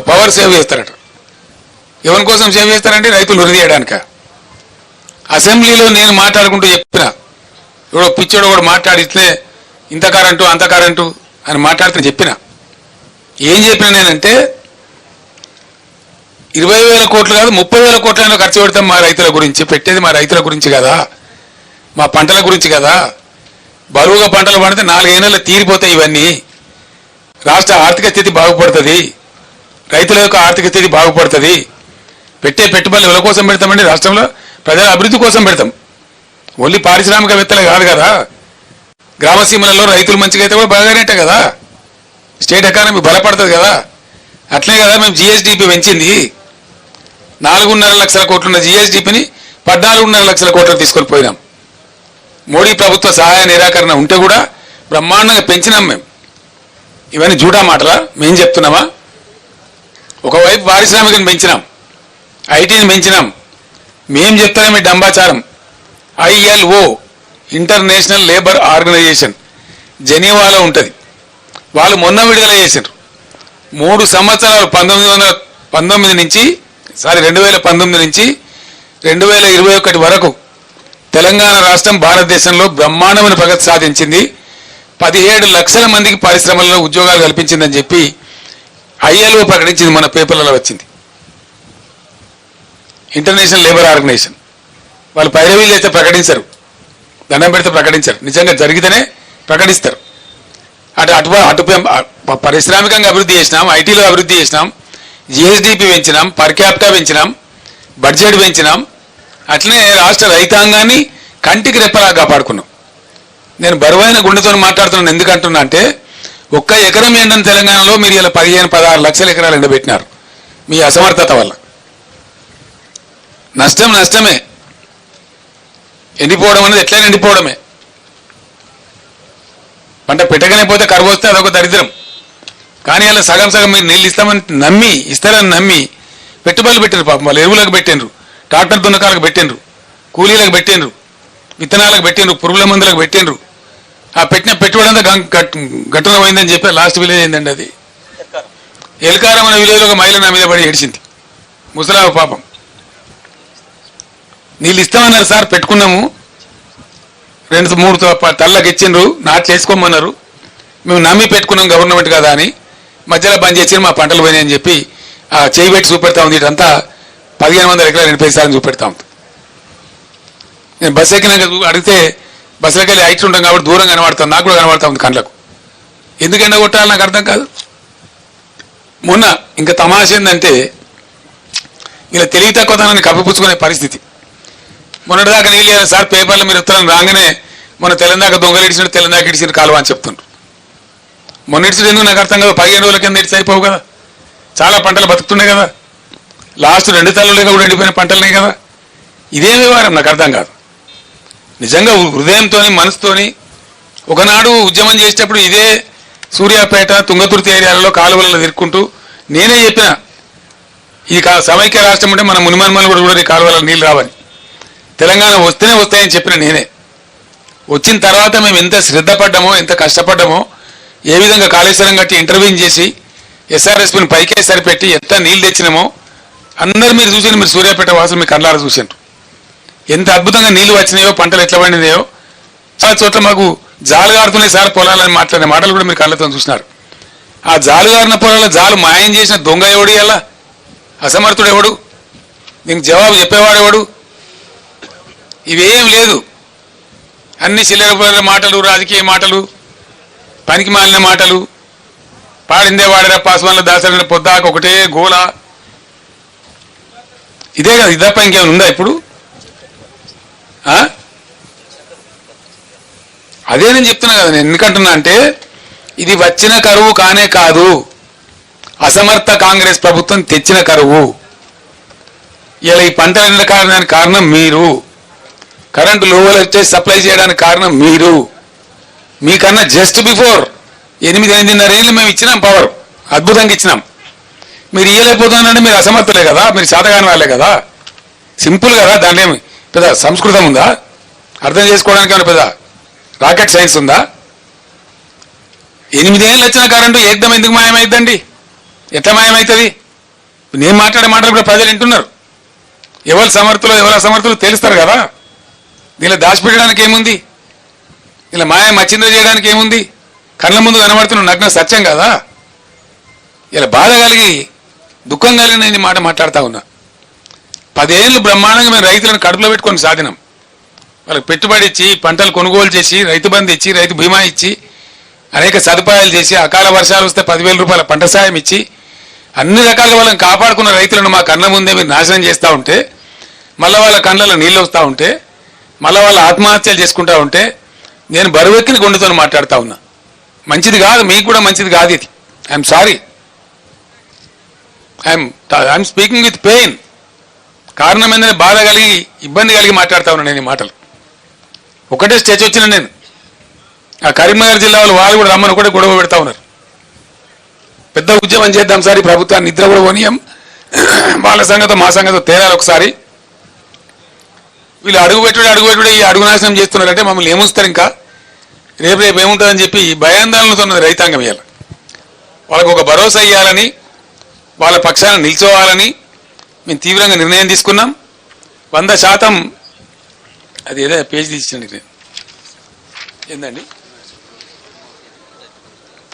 పవర్ సేవ్ చేస్తారట. ఎవరి కోసం సేవ్ చేస్తారంటే రైతులు వదిలేయడానిక. అసెంబ్లీలో నేను మాట్లాడుకుంటూ చెప్పిన, ఎవడో పిచ్చోడు కూడా మాట్లాడితే ఇంత కరెంటు అంత కరెంటు అని మాట్లాడితే చెప్పిన. ఏం చెప్పిన నేనంటే 20,000 కోట్లు కాదు 30,000 కోట్లైనా ఖర్చు పెడతాం మా రైతుల గురించి. పెట్టేది మా రైతుల గురించి కదా, మా పంటల గురించి కదా. బరువుగా పంటలు పండితే 4 ఏళ్ళలో తీరిపోతాయి ఇవన్నీ. రాష్ట్ర ఆర్థిక స్థితి బాగుపడుతుంది, రైతుల యొక్క ఆర్థిక స్థితి బాగుపడుతుంది. పెట్టే పెట్టుబడులు ఎవరి కోసం పెడతామండి? రాష్ట్రంలో ప్రజల అభివృద్ధి కోసం పెడతాం. ఓన్లీ పారిశ్రామికవేత్తలే కాదు కదా. గ్రామసీమలలో రైతులు మంచిగా అయితే కూడా బాగానేటే కదా, స్టేట్ ఎకానమీ బలపడుతుంది కదా. అట్లే కదా మేము జిఎస్డిపి పెంచింది. 4.5 లక్షల కోట్లున్న జిఎస్డిపిని 14.5 లక్షల కోట్లకు తీసుకొని పోయినాం. మోడీ ప్రభుత్వ సహాయ నిరాకరణ ఉంటే కూడా బ్రహ్మాండంగా పెంచినాం మేము. ఇవన్నీ జూటా మాటలా? మేము చెప్తున్నామా? ఒకవైపు పారిశ్రామికను పెంచినాం, ఐటీని పెంచినాం. మేం చెప్తానే మీ డంబాచారం. ILO ఇంటర్నేషనల్ లేబర్ ఆర్గనైజేషన్ జెనీవాలో ఉంటుంది. వాళ్ళు మొన్న విడుదల చేశారు. 3 సంవత్సరాలు 2019 నుంచి 2021 వరకు తెలంగాణ రాష్ట్రం భారతదేశంలో బ్రహ్మాండమైన ప్రగతి సాధించింది. 17 లక్షల మందికి పరిశ్రమల్లో ఉద్యోగాలు కల్పించిందని చెప్పి ILO ప్రకటించింది. మన పేపర్లలో వచ్చింది. ఇంటర్నేషనల్ లేబర్ ఆర్గనైజేషన్ వాళ్ళు పైరవీలు అయితే ప్రకటించరు, దండం పెడితే ప్రకటించరు. నిజంగా జరిగితేనే ప్రకటిస్తారు. అటు పారిశ్రామికంగా అభివృద్ధి చేసినాం, ఐటీలో అభివృద్ధి చేసినాం, జిఎస్డిపి పెంచినాం, పర్ క్యాపిటా పెంచినాం, బడ్జెట్ పెంచినాం. అట్లనే రాష్ట్ర రైతాంగాన్ని కంటికి రెప్పలా కాపాడుకున్నాం. నేను బరువైన గుండెతో మాట్లాడుతున్నాను. ఎందుకంటున్నా అంటే 1 ఎకరం ఎండని తెలంగాణలో మీరు ఇలా 15-16 లక్షల ఎకరాలు ఎండబెట్టినారు మీ అసమర్థత వల్ల. నష్టమే. ఎండిపోవడం అనేది ఎట్లయినా ఎండిపోవడమే. పంట పెట్టగానే పోతే కరువు వస్తే అదొక దరిద్రం. కానీ అలా సగం మీరు నీళ్ళు ఇస్తారని నమ్మి పెట్టుబడులు పెట్టినారు. పాపం వాళ్ళు ఎరువులకు పెట్టినరు, ట్రాక్టర్ దున్నకాలకు పెట్టినరు, కూలీలకు పెట్టినరు, విత్తనాలకు పెట్టినరు, పురుగుల మందులకు పెట్టినరు. ఆ పెట్టిన పెట్టుబడి అంతా గట్టున పోయిందని చెప్పి లాస్ట్ విలేజ్ ఏందండి అది ఎల్కారం అనే విలేజ్లో ఒక మహిళ నా మీద పడి ఏడిచింది. ముసలావు పాపం. నీళ్ళు ఇస్తామన్నారు సార్, పెట్టుకున్నాము, 2-3 తళ్ళకి ఇచ్చిండ్రు, నాట్లు వేసుకోమన్నారు, మేము నమ్మి పెట్టుకున్నాం గవర్నమెంట్ కదా అని మధ్యలో బంద్ చేసి మా పంటలు పోయినాయని చెప్పి ఆ చేయి పెట్టి చూపెడతా ఉంది. ఇటంతా 1500 ఎకరాలు ఎండిపోయిస్తారని చూపెడతా ఉంది. నేను బస్సు ఎక్కినాక అడిగితే బస్సులోకి వెళ్ళి హైట్ ఉంటాం కాబట్టి దూరం కనబడుతుంది, నాకు కూడా కనబడతా ఉంది కళ్ళకు. ఎందుకు ఎండగొట్టాలి నాకు అర్థం కాదు. మొన్న ఇంకా తమాష ఏంటంటే ఇలా తెలివి తక్కువతనాన్ని కప్పిపుచ్చుకునే పరిస్థితి. మొన్నటిదాకా నీళ్ళు సార్ పేపర్లో మీరు ఉత్తరం రాగానే మొన్న తెలంగాణ దొంగలు ఇడిచినట్టు తెలంగాణ ఇడిచిన కాలువ అని చెప్తున్నారు. మొన్న ఇడిచిన ఎందుకు నాకు అర్థం కాదు. 15 రోజుల కింద ఇడిచి అయిపోవు కదా, చాలా పంటలు బతుకుతున్నాయి కదా, లాస్ట్ 2 తల్లులుగా కూడా ఎండిపోయిన పంటలున్నాయి కదా. ఇదే వ్యవహారం నాకు అర్థం కాదు. నిజంగా హృదయంతో మనసుతోని ఒకనాడు ఉద్యమం చేసేటప్పుడు ఇదే సూర్యాపేట తుంగతుర్తి ఏరియాలలో కాలువలలో తిరుక్కుంటూ నేనే చెప్పిన ఈ సమైక్య రాష్ట్రం అంటే మన మునిమన్మలు కూడా ఈ కాలువలలో నీళ్ళు రావని, తెలంగాణ వస్తేనే వస్తాయని చెప్పిన నేనే. వచ్చిన తర్వాత మేము ఎంత శ్రద్ధ పడ్డామో, ఎంత కష్టపడ్డామో, ఏ విధంగా కాళేశ్వరం కట్టి ఇంటర్వ్యూన్ చేసి ఎస్ఆర్ఎస్పీని పైకే సరిపెట్టి ఎంత నీళ్ళు తెచ్చినామో అందరు మీరు చూసారు. మీరు సూర్యాపేట వాసులు మీ కళ్ళారా చూసారు ఎంత అద్భుతంగా నీళ్లు వచ్చినాయో, పంటలు ఎట్లా పండినాయో. చాలా చోట్ల మాకు జాలుగారుతున్నాయి సార్ పొలాలని మాట్లాడిన మాటలు కూడా మీరు కళ్ళతో చూసినారు. ఆ జాలుగారిన పొలాల జాలు మాయం చేసిన దొంగ ఎవడు, ఎలా అసమర్థుడు ఎవడు, దీనికి జవాబు చెప్పేవాడు ఎవడు? ఇవేం లేదు. అన్ని చిల్లర మాటలు, రాజకీయ మాటలు, పనికి మాలిన మాటలు, పాడిందే వాడరా పాస్వాన్ల దాసరిన పొద్దాక ఒకటే గోల. ఇదే కదా, ఇదప్ప ఇంకేమైనా ఉందా ఇప్పుడు? అదే నేను చెప్తున్నా కదా. నేను ఎందుకంటున్నా అంటే ఇది వచ్చిన కరువు కానే కాదు, అసమర్థ కాంగ్రెస్ ప్రభుత్వం తెచ్చిన కరువు. ఇలా ఈ పంటలు ఎండ కారణానికి కారణం మీరు, కరెంటు లో వోల్టేజ్ సప్లై చేయడానికి కారణం మీరు. మీకన్నా జస్ట్ బిఫోర్ 8-8.5 ఏళ్ళు మేము ఇచ్చినాం పవర్, అద్భుతంగా ఇచ్చినాం. మీరు ఇయ్యలేకపోతున్నారంటే మీరు అసమర్థులే కదా, మీరు శాతగాని వాళ్ళే కదా. సింపుల్ కదా, దాంట్లో ఏమి పెద్ద సంస్కృతం ఉందా? అర్థం చేసుకోవడానికి ఏమైనా పెద్ద రాకెట్ సైన్స్ ఉందా? 8 ఏళ్ళు వచ్చిన కరెంటు ఏకదం ఎందుకు మాయమైందండి? ఎట్లా మాయమవుతుంది? నేను మాట్లాడే మాటలు కూడా ప్రజలు వింటున్నారు. ఎవరు సమర్థులు ఎవరు అసమర్థులు తెలుస్తారు కదా. దీనిలో దాచిపెట్టడానికి ఏముంది? ఇలా మాయ మచ్చింద్ర చేయడానికి ఏముంది? కళ్ళ ముందు కనబడుతున్న నగ్న సత్యం కదా. ఇలా బాధ కలిగి దుఃఖం కలిగి నేను మాట మాట్లాడుతూ ఉన్నా. 10 ఏళ్ళు బ్రహ్మాండంగా మేము రైతులను కడుపులో పెట్టుకొని సాధినాం. వాళ్ళకి పెట్టుబడి ఇచ్చి, పంటలు కొనుగోలు చేసి, రైతు బంధు ఇచ్చి, రైతు బీమా ఇచ్చి, అనేక సదుపాయాలు చేసి, అకాల వర్షాలు వస్తే 10,000 రూపాయల పంట సాయం ఇచ్చి, అన్ని రకాలుగా వాళ్ళని కాపాడుకున్న రైతులను మా కళ్ళ ముందే మీరు నాశనం చేస్తూ ఉంటే, మళ్ళీ వాళ్ళ కళ్ళలో నీళ్ళు వస్తూ ఉంటే, మళ్ళీ వాళ్ళ ఆత్మహత్యలు చేసుకుంటూ ఉంటే నేను బరువెక్కిన గుండెతో మాట్లాడుతూ ఉన్నా. మంచిది కాదు, మీకు కూడా మంచిది కాదు ఇది. I'm sorry, I'm speaking with pain. కారణం ఏంటంటే బాధ కలిగి, ఇబ్బంది కలిగి మాట్లాడుతూ ఉన్నా నేను ఈ మాటలు. ఒకటే స్టేజ్ వచ్చిన నేను ఆ కరీంనగర్ జిల్లా వాళ్ళు కూడా రమ్మని ఒకటే గొడవ పెడతా ఉన్నారు. పెద్ద ఉద్యమం చేద్దాం సార్, ఈ ప్రభుత్వాన్ని నిద్ర కూడా పోనీయం, వాళ్ళ సంగతో మా సంగతో తేలాలి ఒకసారి. వీళ్ళు అడుగు పెట్టుడే ఈ అడుగు నాశనం చేస్తున్నారంటే మమ్మల్ని ఏముస్తారు, ఇంకా రేపు ఏముంటుందని చెప్పి భయాందోళనతో ఉన్నది రైతాంగం. ఇవ్వాలి వాళ్ళకు ఒక భరోసా ఇవ్వాలని, వాళ్ళ పక్షాన నిల్చోవాలని మేము తీవ్రంగా నిర్ణయం తీసుకున్నాం. 100% అది ఏదో పేజ్ తీసిండి ఏందండి,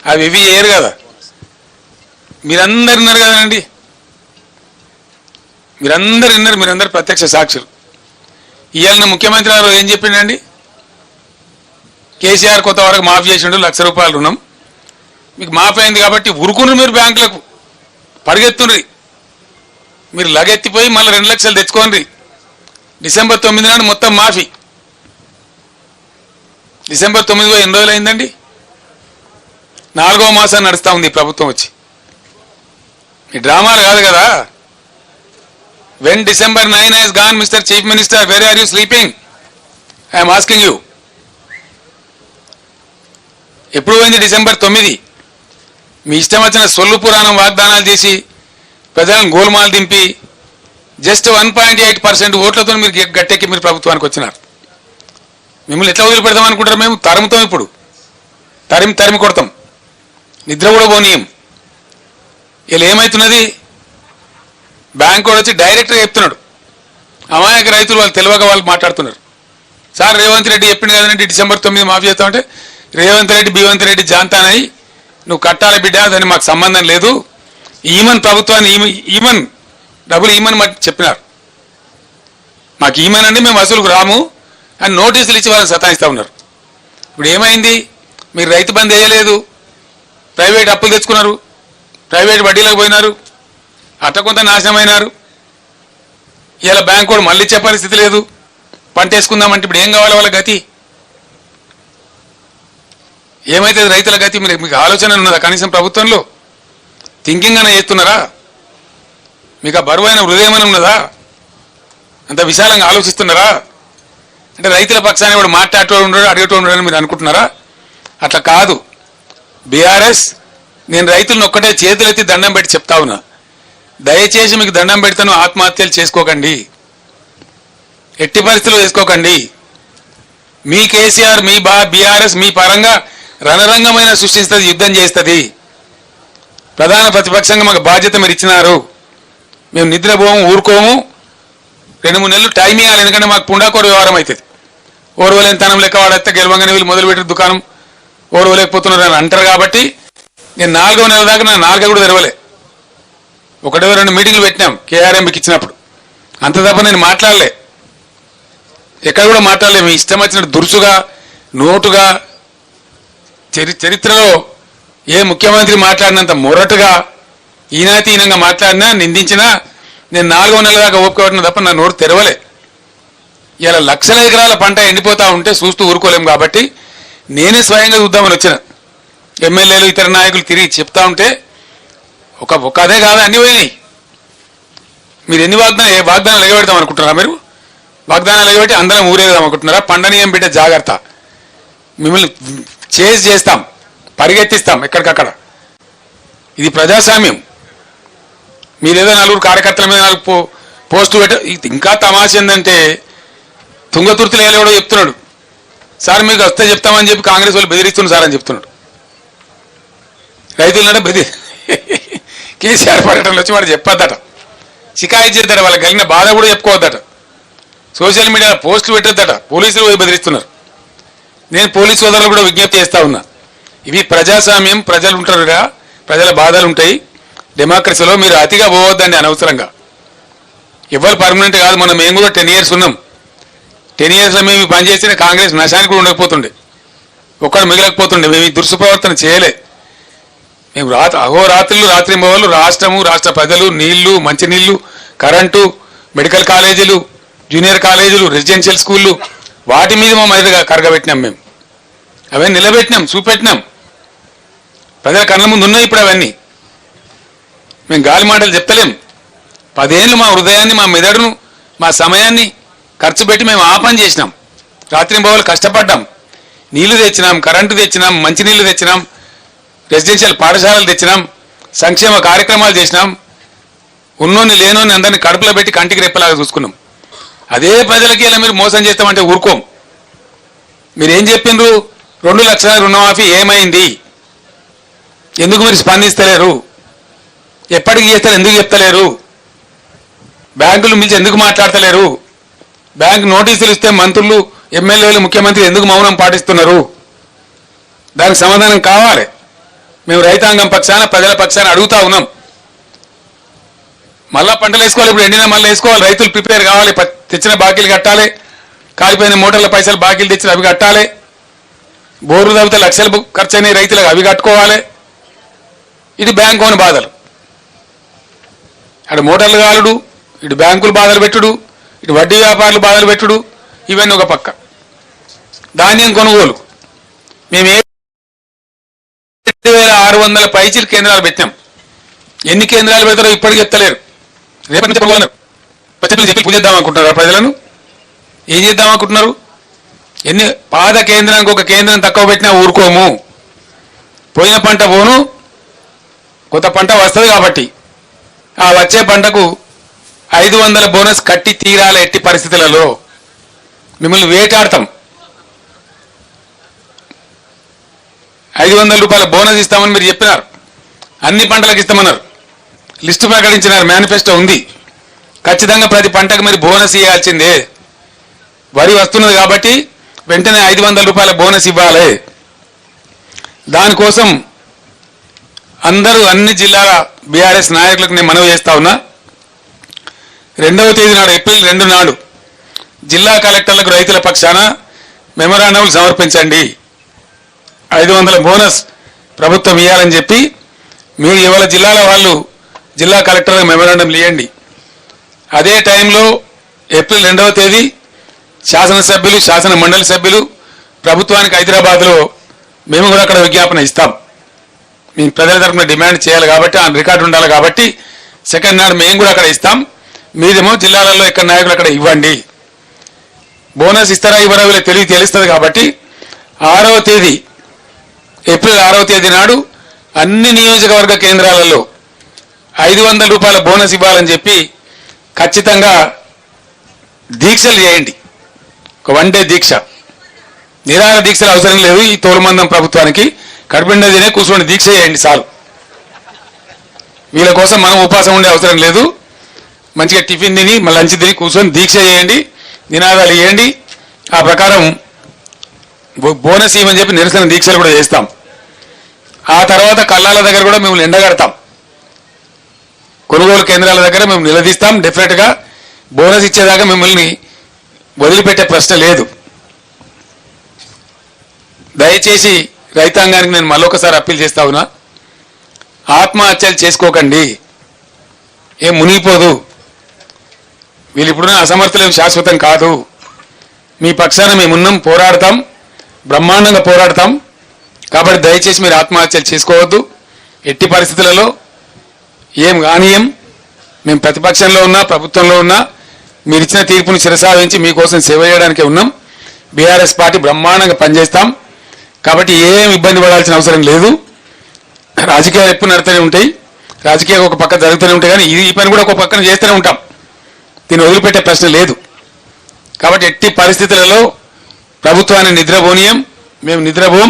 అవి ఇవి వేయరు కదా. మీరందరు విన్నారు కదండి, మీరందరు విన్నారు, మీరందరు ప్రత్యక్ష సాక్షులు. ఇవాళ ముఖ్యమంత్రి గారు ఏం చెప్పిండండి? కేసీఆర్ కొత్త వరకు మాఫీ చేసిండు, 1,00,000 రూపాయలు రుణం మీకు మాఫీ అయింది కాబట్టి ఉరుకున్నారు మీరు బ్యాంకులకు, పరిగెత్తుండ్రి. మీరు లగెత్తిపోయి మళ్ళీ 2 లక్షలు తెచ్చుకోండి. డిసెంబర్ 9 నాడు మొత్తం మాఫీ. డిసెంబర్ 9 ఎన్ని రోజులు అయిందండి? 4వ మాసం నడుస్తూ ఉంది ప్రభుత్వం వచ్చి. ఈ డ్రామాలు కాదు కదా. When December 9 has gone, Mr. Chief Minister, where are you sleeping? I am asking you. ఎప్పుడు పోయింది డిసెంబర్ 9? మీ ఇష్టం వచ్చిన సొల్లు పురాణం వాగ్దానాలు చేసి ప్రజలను గోల్మాలు దింపి జస్ట్ 1.8% ఓట్లతో మీరు గట్టెక్కి మీరు ప్రభుత్వానికి వచ్చినారు. మిమ్మల్ని ఎట్లా వదిలిపెడతాం అనుకుంటారు? మేము తరుముతాం, ఇప్పుడు తరిమి కొడతాం, నిద్ర కూడా పోనీయం. ఇలా ఏమవుతున్నది? బ్యాంక్ కూడా వచ్చి డైరెక్ట్గా చెప్తున్నాడు. అమాయక రైతులు వాళ్ళు తెలియక వాళ్ళు మాట్లాడుతున్నారు. సార్ రేవంత్ రెడ్డి చెప్పింది కదండి డిసెంబర్ 9 మాఫీ చేస్తామంటే, రేవంత్ రెడ్డి బీవంత్ రెడ్డి జాంతానని నువ్వు కట్టాలి బిడ్డ, దాన్ని మాకు సంబంధం లేదు, ఈమన్ ప్రభుత్వాన్ని ఈమన్ డబ్బులు ఈమన్ చెప్పినారు. మాకు ఈమన్ అండి, మేము వసూలుకు రాము అని నోటీసులు ఇచ్చి వాళ్ళని సతాయిస్తూ ఉన్నారు. ఇప్పుడు ఏమైంది? మీరు రైతు బంద్ వేయలేదు, ప్రైవేట్ అప్పులు తెచ్చుకున్నారు, ప్రైవేట్ వడ్డీలకు పోయినారు, అట్ట కొంత నాశనమైనారు. ఇలా బ్యాంకు కూడా మళ్ళీ ఇచ్చే పరిస్థితి లేదు. పంట వేసుకుందామంటే ఇప్పుడు ఏం కావాలి వాళ్ళ గతి? ఏమైతే రైతుల గతి? మీకు ఆలోచన ఉన్నదా? కనీసం ప్రభుత్వంలో థింకింగ్ అనే చేస్తున్నారా? మీకు ఆ బరువైన హృదయం అని ఉన్నదా? అంత విశాలంగా ఆలోచిస్తున్నారా? అంటే రైతుల పక్షాన్ని కూడా మాట్లాడేటోడు ఉండడు, అడిగేటోడు ఉండడు అని మీరు అనుకుంటున్నారా? అట్లా కాదు. బీఆర్ఎస్ నేను రైతులను ఒక్కటే చేతులెత్తి దండం పెట్టి చెప్తా ఉన్నా, దయచేసి మీకు దండం పెడతాను, ఆత్మహత్యలు చేసుకోకండి, ఎట్టి పరిస్థితుల్లో చేసుకోకండి. మీ కేసీఆర్ మీ బీఆర్ఎస్ మీ పరంగా రణరంగమైన సృష్టిస్తుంది, యుద్ధం చేస్తుంది. ప్రధాన ప్రతిపక్షంగా మాకు బాధ్యత మీరు ఇచ్చినారు, మేము నిద్రపోము ఊరుకోము. 2-3 నెలలు టైం ఇవ్వాలి, ఎందుకంటే మాకు పుండాకోరు వ్యవహారం అవుతుంది. ఓర్వలేనితనం లెక్క వాడేస్తే గెలవంగానే వీళ్ళు మొదలుపెట్టిన దుకాణం ఓర్వలేకపోతున్నారు అని అంటారు. కాబట్టి నేను 4వ నెల దాకా నా 4 కూడా తెరవలే. 1-2 మీటింగ్లు పెట్టినాం కేఆర్ఎంకి ఇచ్చినప్పుడు, అంత తప్ప నేను మాట్లాడలే, ఎక్కడ కూడా మాట్లాడలే. మీ ఇష్టం వచ్చినట్టు దురుసుగా నోటుగా చరిత్రలో ఏ ముఖ్యమంత్రి మాట్లాడినంత మొరటుగా ఈనాతీనంగా మాట్లాడినా నిందించినా నేను 4వ నెల దాకా ఓపుకోవడం తప్ప నా నోరు తెరవలే. ఇలా లక్షల ఎకరాల పంట ఎండిపోతా ఉంటే చూస్తూ ఊరుకోలేం. కాబట్టి నేనే స్వయంగా చూద్దామని వచ్చిన. ఎమ్మెల్యేలు ఇతర నాయకులు తిరిగి చెప్తా ఉంటే ఒక అదే కాదు అన్ని పోయినాయి. మీరు ఎన్ని వాగ్దానాలు ఎగబెడతాం అనుకుంటున్నారా? మీరు వాగ్దానాలు ఎగబెట్టి అందరం ఊరేదాం అనుకుంటున్నారా? పండనీయం బిడ్డ జాగ్రత్త, మిమ్మల్ని చేస్తాం, పరిగెత్తిస్తాం ఎక్కడికక్కడ. ఇది ప్రజాస్వామ్యం. మీరేదో 4 కార్యకర్తల మీద 4 పోస్టులు పెట్ట. ఇంకా తమాష ఏంటంటే తుంగతుర్తిలో ఎవడో చెప్తున్నాడు, సార్ మీకు వస్తే చెప్తామని చెప్పి కాంగ్రెస్ వాళ్ళు బెదిరిస్తున్నారు సార్ అని చెప్తున్నాడు. రైతులనే కేసీఆర్ పర్యటనలో వచ్చి వాడు చెప్పొద్దట, షికాయత్ చేద్దట, వాళ్ళకి కలిగిన బాధ కూడా చెప్పుకోవద్దట, సోషల్ మీడియాలో పోస్టులు పెట్టొద్దట, పోలీసులు పోయి బెదిరిస్తున్నారు. నేను పోలీసు సోదరులు కూడా విజ్ఞప్తి చేస్తా ఉన్నా, ఇవి ప్రజాస్వామ్యం, ప్రజలు ఉంటారుగా, ప్రజల బాధలు ఉంటాయి. డెమోక్రసీలో మీరు అతిగా పోవద్దండి అనవసరంగా. ఎవరు పర్మనెంట్ కాదు. మనం మేము కూడా 10 years ఉన్నాం. 10 yearsలో మేము పనిచేసిన కాంగ్రెస్ నశానికి కూడా ఉండకపోతుండే, ఒక్కడు మిగలకపోతుండే. మేము ఈ దుష్ప్రవర్తన చేయలే. మేము అహోరాత్రులు రాత్రింబవళ్ళు రాష్ట్రము, రాష్ట్ర ప్రజలు, నీళ్లు, మంచినీళ్లు, కరెంటు, మెడికల్ కాలేజీలు, జూనియర్ కాలేజీలు, రెసిడెన్షియల్ స్కూళ్ళు, వాటి మీద మా మీదుగా కరగబెట్టినాం. మేము అవన్నీ నిలబెట్టినాం, చూపెట్టినాం. ప్రజల కళ్ళ ముందు ఉన్నాయి ఇప్పుడు అవన్నీ. మేము గాలి మాటలు చెప్తలేం. 10 ఏళ్ళు మా హృదయాన్ని, మా మెదడును, మా సమయాన్ని ఖర్చు పెట్టి మేము ఆ పని చేసినాం. రాత్రింబవళ్ళు కష్టపడ్డాం. నీళ్లు తెచ్చినాం, కరెంటు తెచ్చినాం, మంచినీళ్లు తెచ్చినాం, రెసిడెన్షియల్ పాఠశాలలు తెచ్చినాం, సంక్షేమ కార్యక్రమాలు చేసినాం. ఉన్నోని లేనోని అందరినీ కడుపులో పెట్టి కంటికి రెప్పలాగా చూసుకున్నాం. అదే ప్రజలకి ఇలా మీరు మోసం చేస్తామంటే ఊరుకోం. మీరేం చెప్పిండ్రు? 2 లక్షల రుణమాఫీ ఏమైంది? ఎందుకు మీరు స్పందిస్తలేరు? ఎప్పటికి చేస్తారు? ఎందుకు చెప్తలేరు? బ్యాంకులు మించి ఎందుకు మాట్లాడతలేరు? బ్యాంకు నోటీసులు ఇస్తే మంత్రులు, ఎమ్మెల్యేలు, ముఖ్యమంత్రి ఎందుకు మౌనం పాటిస్తున్నారు? దానికి సమాధానం కావాలి. మేము రైతాంగం పక్షాన, ప్రజల పక్షాన అడుగుతా ఉన్నాం. మళ్ళా పంటలు వేసుకోవాలి, ఇప్పుడు ఎండినా మళ్ళీ వేసుకోవాలి. రైతులు ప్రిపేర్ కావాలి, తెచ్చిన బాకీలు కట్టాలి, కాలిపోయిన మోటార్ల పైసలు బాకీలు తెచ్చిన అవి కట్టాలి, బోర్లు తవ్వితే లక్షలు ఖర్చు అయినాయి రైతులకు, అవి కట్టుకోవాలి. ఇది బ్యాంకు అని బాధలు. అటు మోటార్లు కాలుడు, ఇటు బ్యాంకులు బాధలు పెట్టుడు, ఇటు వడ్డీ వ్యాపారులు బాధలు పెట్టుడు, ఇవన్నీ ఒక పక్క. ధాన్యం కొనుగోలు మేము 7,600 పైచీలు కేంద్రాలు పెట్టాం. ఎన్ని కేంద్రాలు పెడతారో ఇప్పటికి చెప్తలేరు. రేపటి నుంచి చెప్పి పూజ చేద్దాం అనుకుంటున్నారు. ప్రజలను ఏం చేద్దాం అనుకుంటున్నారు? ఎన్ని పాత కేంద్రానికి ఒక కేంద్రం తక్కువ పెట్టినా ఊరుకోము. పోయిన పంట పోను, కొత్త పంట వస్తుంది కాబట్టి ఆ వచ్చే పంటకు 500 బోనస్ కట్టి తీరాలి. ఎట్టి పరిస్థితులలో మిమ్మల్ని వేటాడతాం. 500 రూపాయల బోనస్ ఇస్తామని మీరు చెప్పినారు. అన్ని పంటలకు ఇస్తామన్నారు. లిస్టు ప్రకటించినారు, మేనిఫెస్టో ఉంది. ఖచ్చితంగా ప్రతి పంటకు మీరు బోనస్ ఇవ్వాల్సిందే. వరి వస్తున్నది కాబట్టి వెంటనే 500 రూపాయల బోనస్ ఇవ్వాలి. దానికోసం అందరూ అన్ని జిల్లాల బీఆర్ఎస్ నాయకులకు నేను మనవి చేస్తా ఉన్నా. 2వ తేదీ నాడు, ఏప్రిల్ 2 నాడు జిల్లా కలెక్టర్లకు రైతుల పక్షాన మెమరాండంలు సమర్పించండి. 500 బోనస్ ప్రభుత్వం ఇవ్వాలని చెప్పి మీరు ఇవాళ జిల్లాల వాళ్ళు జిల్లా కలెక్టర్లకు మెమరాండం ఇవ్వండి. అదే టైంలో ఏప్రిల్ 2వ తేదీ శాసనసభ్యులు, శాసన మండలి సభ్యులు ప్రభుత్వానికి హైదరాబాద్లో మేము కూడా అక్కడ విజ్ఞాపన ఇస్తాం. మేము ప్రజల తరఫున డిమాండ్ చేయాలి కాబట్టి, ఆ రికార్డు ఉండాలి కాబట్టి 2nd నాడు మేము కూడా అక్కడ ఇస్తాం. మీరేమో జిల్లాలలో ఎక్కడ నాయకులు అక్కడ ఇవ్వండి. బోనస్ ఇస్తారా ఇవ్వరా వీళ్ళకి తెలుస్తుంది కాబట్టి 6వ తేదీ ఏప్రిల్ 6వ తేదీ నాడు అన్ని నియోజకవర్గ కేంద్రాలలో 500 రూపాయల బోనస్ ఇవ్వాలని చెప్పి ఖచ్చితంగా దీక్షలు చేయండి. ఒక 1 డే దీక్ష, నిరాహార దీక్షలు అవసరం లేదు. ఈ తోలుమందం ప్రభుత్వానికి కడుపుండా తినే కూర్చొని దీక్ష చేయండి చాలు. వీళ్ళ కోసం మనం ఉపవాసం ఉండే అవసరం లేదు. మంచిగా టిఫిన్ తిని లంచ్ తిని కూర్చొని దీక్ష చేయండి, నినాదాలు ఇవ్వండి. ఆ ప్రకారం బోనస్ ఇవ్వని చెప్పి నిరసన దీక్షలు కూడా చేస్తాం. ఆ తర్వాత కళ్ళాల దగ్గర కూడా మేము ఎండగడతాం. కొనుగోలు కేంద్రాల దగ్గర మేము నిలదీస్తాం. డెఫినెట్గా బోనస్ ఇచ్చేదాకా మిమ్మల్ని వదిలిపెట్టే ప్రశ్న లేదు. దయచేసి రైతాంగానికి నేను మళ్ళొకసారి అప్పీల్ చేస్తా ఉన్నా, ఆత్మహత్యలు చేసుకోకండి. ఏం మునిగిపోదు. వీళ్ళు ఇప్పుడున్న అసమర్థులేం శాశ్వతం కాదు. మీ పక్షాన మేమున్నాం, పోరాడతాం, బ్రహ్మాండంగా పోరాడతాం. కాబట్టి దయచేసి మీరు ఆత్మహత్యలు చేసుకోవద్దు. ఎట్టి పరిస్థితులలో ఏం కానీయం. మేము ప్రతిపక్షంలో ఉన్నా ప్రభుత్వంలో ఉన్నా మీరు ఇచ్చిన తీర్పును శిరసావించి మీకోసం సేవ చేయడానికే ఉన్నాం. బీఆర్ఎస్ పార్టీ బ్రహ్మాండంగా పనిచేస్తాం. కాబట్టి ఏం ఇబ్బంది పడాల్సిన అవసరం లేదు. రాజకీయాలు ఎప్పుడు నడుతూనే ఉంటాయి, రాజకీయాలు ఒక పక్క జరుగుతూనే ఉంటాయి, కానీ ఈ పని కూడా ఒక పక్కన చేస్తూనే ఉంటాం. దీన్ని వదిలిపెట్టే ప్రశ్న లేదు. కాబట్టి ఎట్టి పరిస్థితులలో ప్రభుత్వాన్ని నిద్రపోనీయం, మేము నిద్రపోం,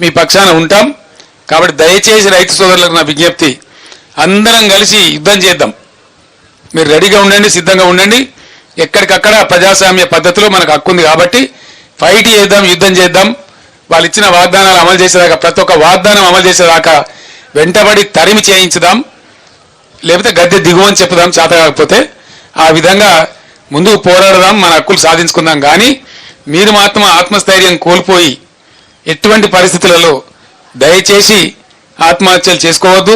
మీ పక్షాన ఉంటాం. కాబట్టి దయచేసి రైతు సోదరులకు నా విజ్ఞప్తి, అందరం కలిసి యుద్ధం చేద్దాం. మీరు రెడీగా ఉండండి, సిద్ధంగా ఉండండి. ఎక్కడికక్కడ ప్రజాస్వామ్య పద్ధతిలో మనకు హక్కు ఉంది కాబట్టి ఫైట్ చేద్దాం, యుద్ధం చేద్దాం. వాళ్ళు ఇచ్చిన వాగ్దానాలు అమలు చేసేదాకా, ప్రతి ఒక్క వాగ్దానం అమలు చేసేదాకా వెంటబడి తరిమి చేయించుదాం. లేకపోతే గద్దె దిగువని చెప్పుదాం చేత కాకపోతే. ఆ విధంగా ముందుకు పోరాడదాం, మన హక్కులు సాధించుకుందాం. కానీ మీరు మాత్రం ఆత్మస్థైర్యం కోల్పోయి ఎటువంటి పరిస్థితులలో దయచేసి ఆత్మహత్యలు చేసుకోవద్దు,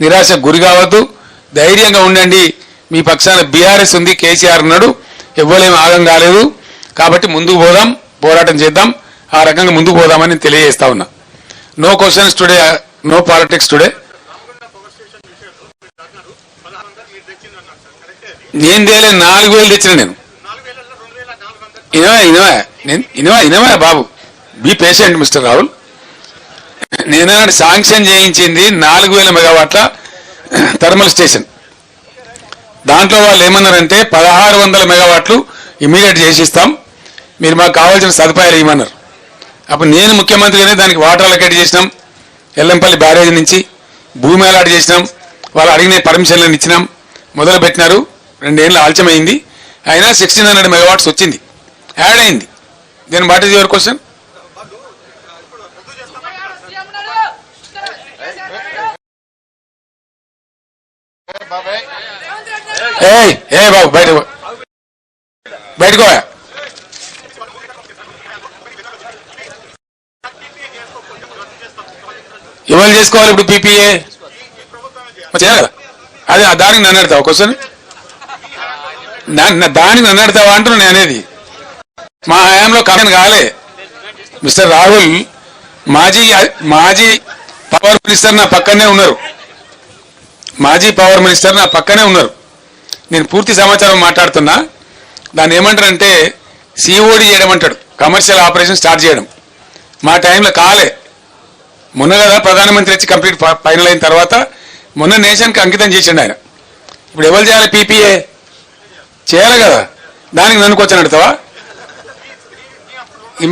నిరాశకు గురి కావద్దు. ధైర్యంగా ఉండండి. మీ పక్షాన బీఆర్ఎస్ ఉంది, కేసీఆర్ ఉన్నాడు, ఎవ్వరేం ఆగం కాలేదు. కాబట్టి ముందుకు పోదాం, పోరాటం చేద్దాం. ఆ రకంగా ముందుకు పోదామని తెలియజేస్తా ఉన్నా. No questions today, no politics today. నేను తేలే 4,000 తెచ్చిన నేను. ఇనవా బాబు, బీ పేషెంట్ మిస్టర్ రాహుల్. నేను శాంక్షన్ చేయించింది 4,000 మెగావాట్ల థర్మల్ స్టేషన్. దాంట్లో వాళ్ళు ఏమన్నారంటే 1,600 మెగావాట్లు ఇమీడియట్ చేసిస్తాం, మీరు మాకు కావాల్సిన సదుపాయాలు ఇవ్వమన్నారు. అప్పుడు నేను ముఖ్యమంత్రిగానే దానికి వాటర్ అలొకేట్ చేసినాం. ఎల్లంపల్లి బ్యారేజ్ నుంచి భూమి అలాట్ చేసినాం. వాళ్ళు అడిగిన పర్మిషన్లను ఇచ్చినాం, మొదలు పెట్టినారు. 2 ఏళ్ళు ఆలస్యమైంది. అయినా 1,600 మెగావాట్స్ వచ్చింది, యాడ్ అయింది. దీని వాట్ ఈజ్ యువర్ క్వశ్చన్? ఏ బాబు బయటకు ఎవరు చేసుకోవాలి ఇప్పుడు పీపీఏ చేయాలి కదా. అదే దానికి నన్ను అడతావా క్వశ్చన్? దానికి నన్ను అడతావా అంటున్నా నేను అనేది. మా హయాంలో కమిషన్ కాలే. మిస్టర్ రాహుల్ మాజీ పవర్ మినిస్టర్ నా పక్కనే ఉన్నారు. మాజీ పవర్ మినిస్టర్ నా పక్కనే ఉన్నారు. నేను పూర్తి సమాచారం మాట్లాడుతున్నా. దాన్ని ఏమంటారంటే సిఓడి చేయడం అంటాడు, కమర్షియల్ ఆపరేషన్ స్టార్ట్ చేయడం. మా టైంలో కాలే. మొన్న కదా ప్రధానమంత్రి వచ్చి కంప్లీట్ ఫైనల్ అయిన తర్వాత మొన్న నేషన్కి అంకితం చేసిండు ఆయన. ఇప్పుడు ఎవరు చేయాలి? పీపీఏ చేయాలి కదా. దానికి నన్ను క్వశ్చన్ అడుగుతావా?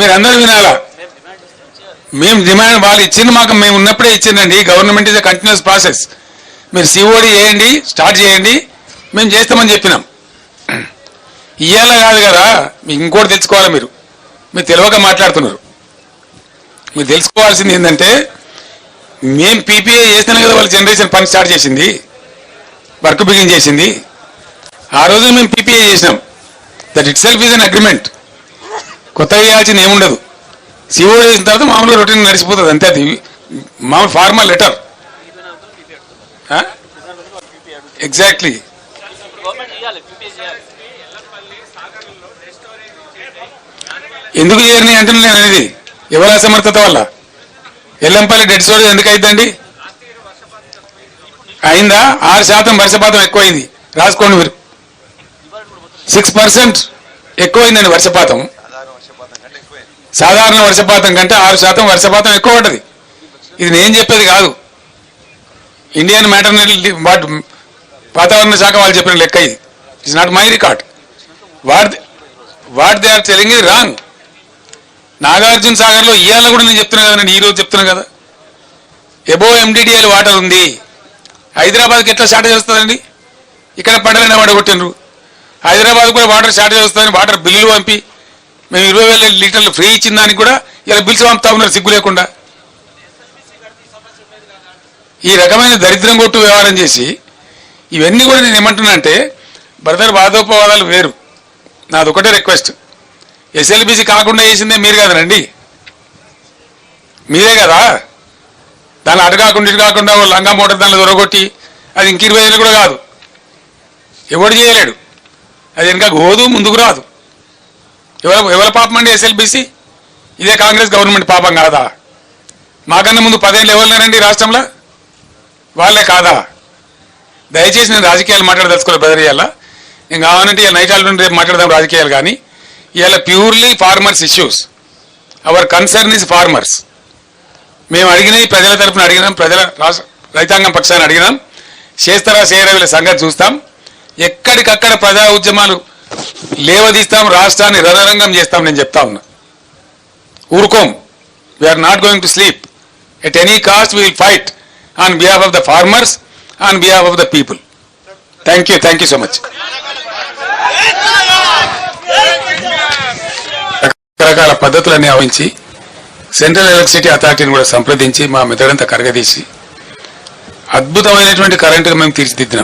మీరు అందరూ వినాలా. మేము డిమాండ్ వాళ్ళు ఇచ్చింది మాకు, మేము ఉన్నప్పుడే ఇచ్చిందండి. Government is a continuous process. మీరు సిఓడి చేయండి, స్టార్ట్ చేయండి, మేము చేస్తామని చెప్పినాం. ఇయ్యాల కాదు కదా. మీకు ఇంకోటి తెలుసుకోవాలి. మీరు తెలియక మాట్లాడుతున్నారు. మీరు తెలుసుకోవాల్సింది ఏంటంటే మేము పీపీఏ చేస్తేనే కదా వాళ్ళ జనరేషన్ పని స్టార్ట్ చేసింది, వర్క్ బిగిన్ చేసింది. ఆ రోజు మేము పీపీఏ చేసినాం. That it self is an agreement. కొత్తగా చేయాల్సింది ఏముండదు. సిఓ చేసిన తర్వాత మామూలుగా రొటీన్ నడిచిపోతుంది అంతే. అది మామూలు ఫార్మల్ లెటర్. ఎగ్జాక్ట్లీ. ఎందుకు చేయని అంటే నేను అనేది ఎవరి అసమర్థత వల్ల. ఎల్లంపల్లి డెడ్ స్టోరేజ్ ఎందుకు అయిందండి? అయిందా? 6% వర్షపాతం ఎక్కువైంది. రాసుకోండి మీరు. 6% ఎక్కువైందండి వర్షపాతం. సాధారణ వర్షపాతం కంటే 6% వర్షపాతం ఎక్కువ పడ్డది. ఇది నేను చెప్పేది కాదు, ఇండియన్ మెటర్నరీ వాతావరణ శాఖ వాళ్ళు చెప్పిన లెక్క ఇది. It's not my record. What they are telling ఇది రాంగ్. నాగార్జున సాగర్లో ఇవాళ కూడా నేను చెప్తున్నా కదా, నేను ఈరోజు చెప్తున్నా కదా, ఎబో ఎండిడిఎల్ వాటర్ ఉంది. హైదరాబాద్కి ఎట్లా షార్టేజ్ వస్తుందండి? ఇక్కడ పంటలైనా పడగొట్టినరు. హైదరాబాద్ కూడా వాటర్ షార్టేజ్ వస్తుందని వాటర్ బిల్లులు పంపి మేము 20,000 లీటర్లు ఫ్రీ ఇచ్చిన దానికి కూడా ఇలా బిల్స్ పంపుతా ఉన్నారు సిగ్గు లేకుండా. ఈ రకమైన దరిద్రం కొట్టు వ్యవహారం చేసి ఇవన్నీ కూడా నేను ఏమంటున్నా అంటే, బ్రదర్ వాదోపవాదాలు వేరు. నాది ఒకటే రిక్వెస్ట్, ఎస్ఎల్బిసి కాకుండా చేసిందే మీరు కదనండి, మీరే కదా. దాన్ని అటు కాకుండా ఇటు కాకుండా లంగా మోటార్ దానిలో దొరగొట్టి అది ఇంక 20,000 కూడా కాదు, ఎవడు చేయలేడు. అది ఇంకా గోదు ముందుకు రాదు. ఎవరి పాపం అండి ఎస్ఎల్బిసి? ఇదే కాంగ్రెస్ గవర్నమెంట్ పాపం కాదా? మాకన్నా ముందు 10 ఏళ్ళు ఎవరున్నారండి రాష్ట్రంలో? వాళ్ళే కాదా? దయచేసి నేను రాజకీయాలు మాట్లాడదలుచుకోవాలి బ్రదర్. ఇవాళ నేను కావాలంటే ఇవాళ నైట్ ఆల్ రేపు మాట్లాడదాం రాజకీయాలు, కానీ ఇవాళ purely farmers issues. Hour concern is farmers. మేము అడిగినవి ప్రజల తరఫున అడిగినాం, ప్రజల రైతాంగం పక్షాన్ని అడిగినాం. చేస్తారా చేయరా వీళ్ళ సంగతి చూస్తాం. ఎక్కడికక్కడ ప్రజా ఉద్యమాలు లేవదీస్తాం, రాష్ట్రాన్ని రణరంగం చేస్తాం. నేను చెప్తా ఉన్నా, ఊరుకోం. We are not going to sleep. At any cost we will fight on behalf of the farmers, on behalf of the people. Thank you so much. రకరకాల పద్ధతులన్నీ ఆవించి సెంట్రల్ ఎలక్ట్రిసిటీ అథారిటీని కూడా సంప్రదించి మా మెదడంతా కరగదీసి అద్భుతమైనటువంటి కరెంటుగా మేము తీర్చిదిద్దినాం.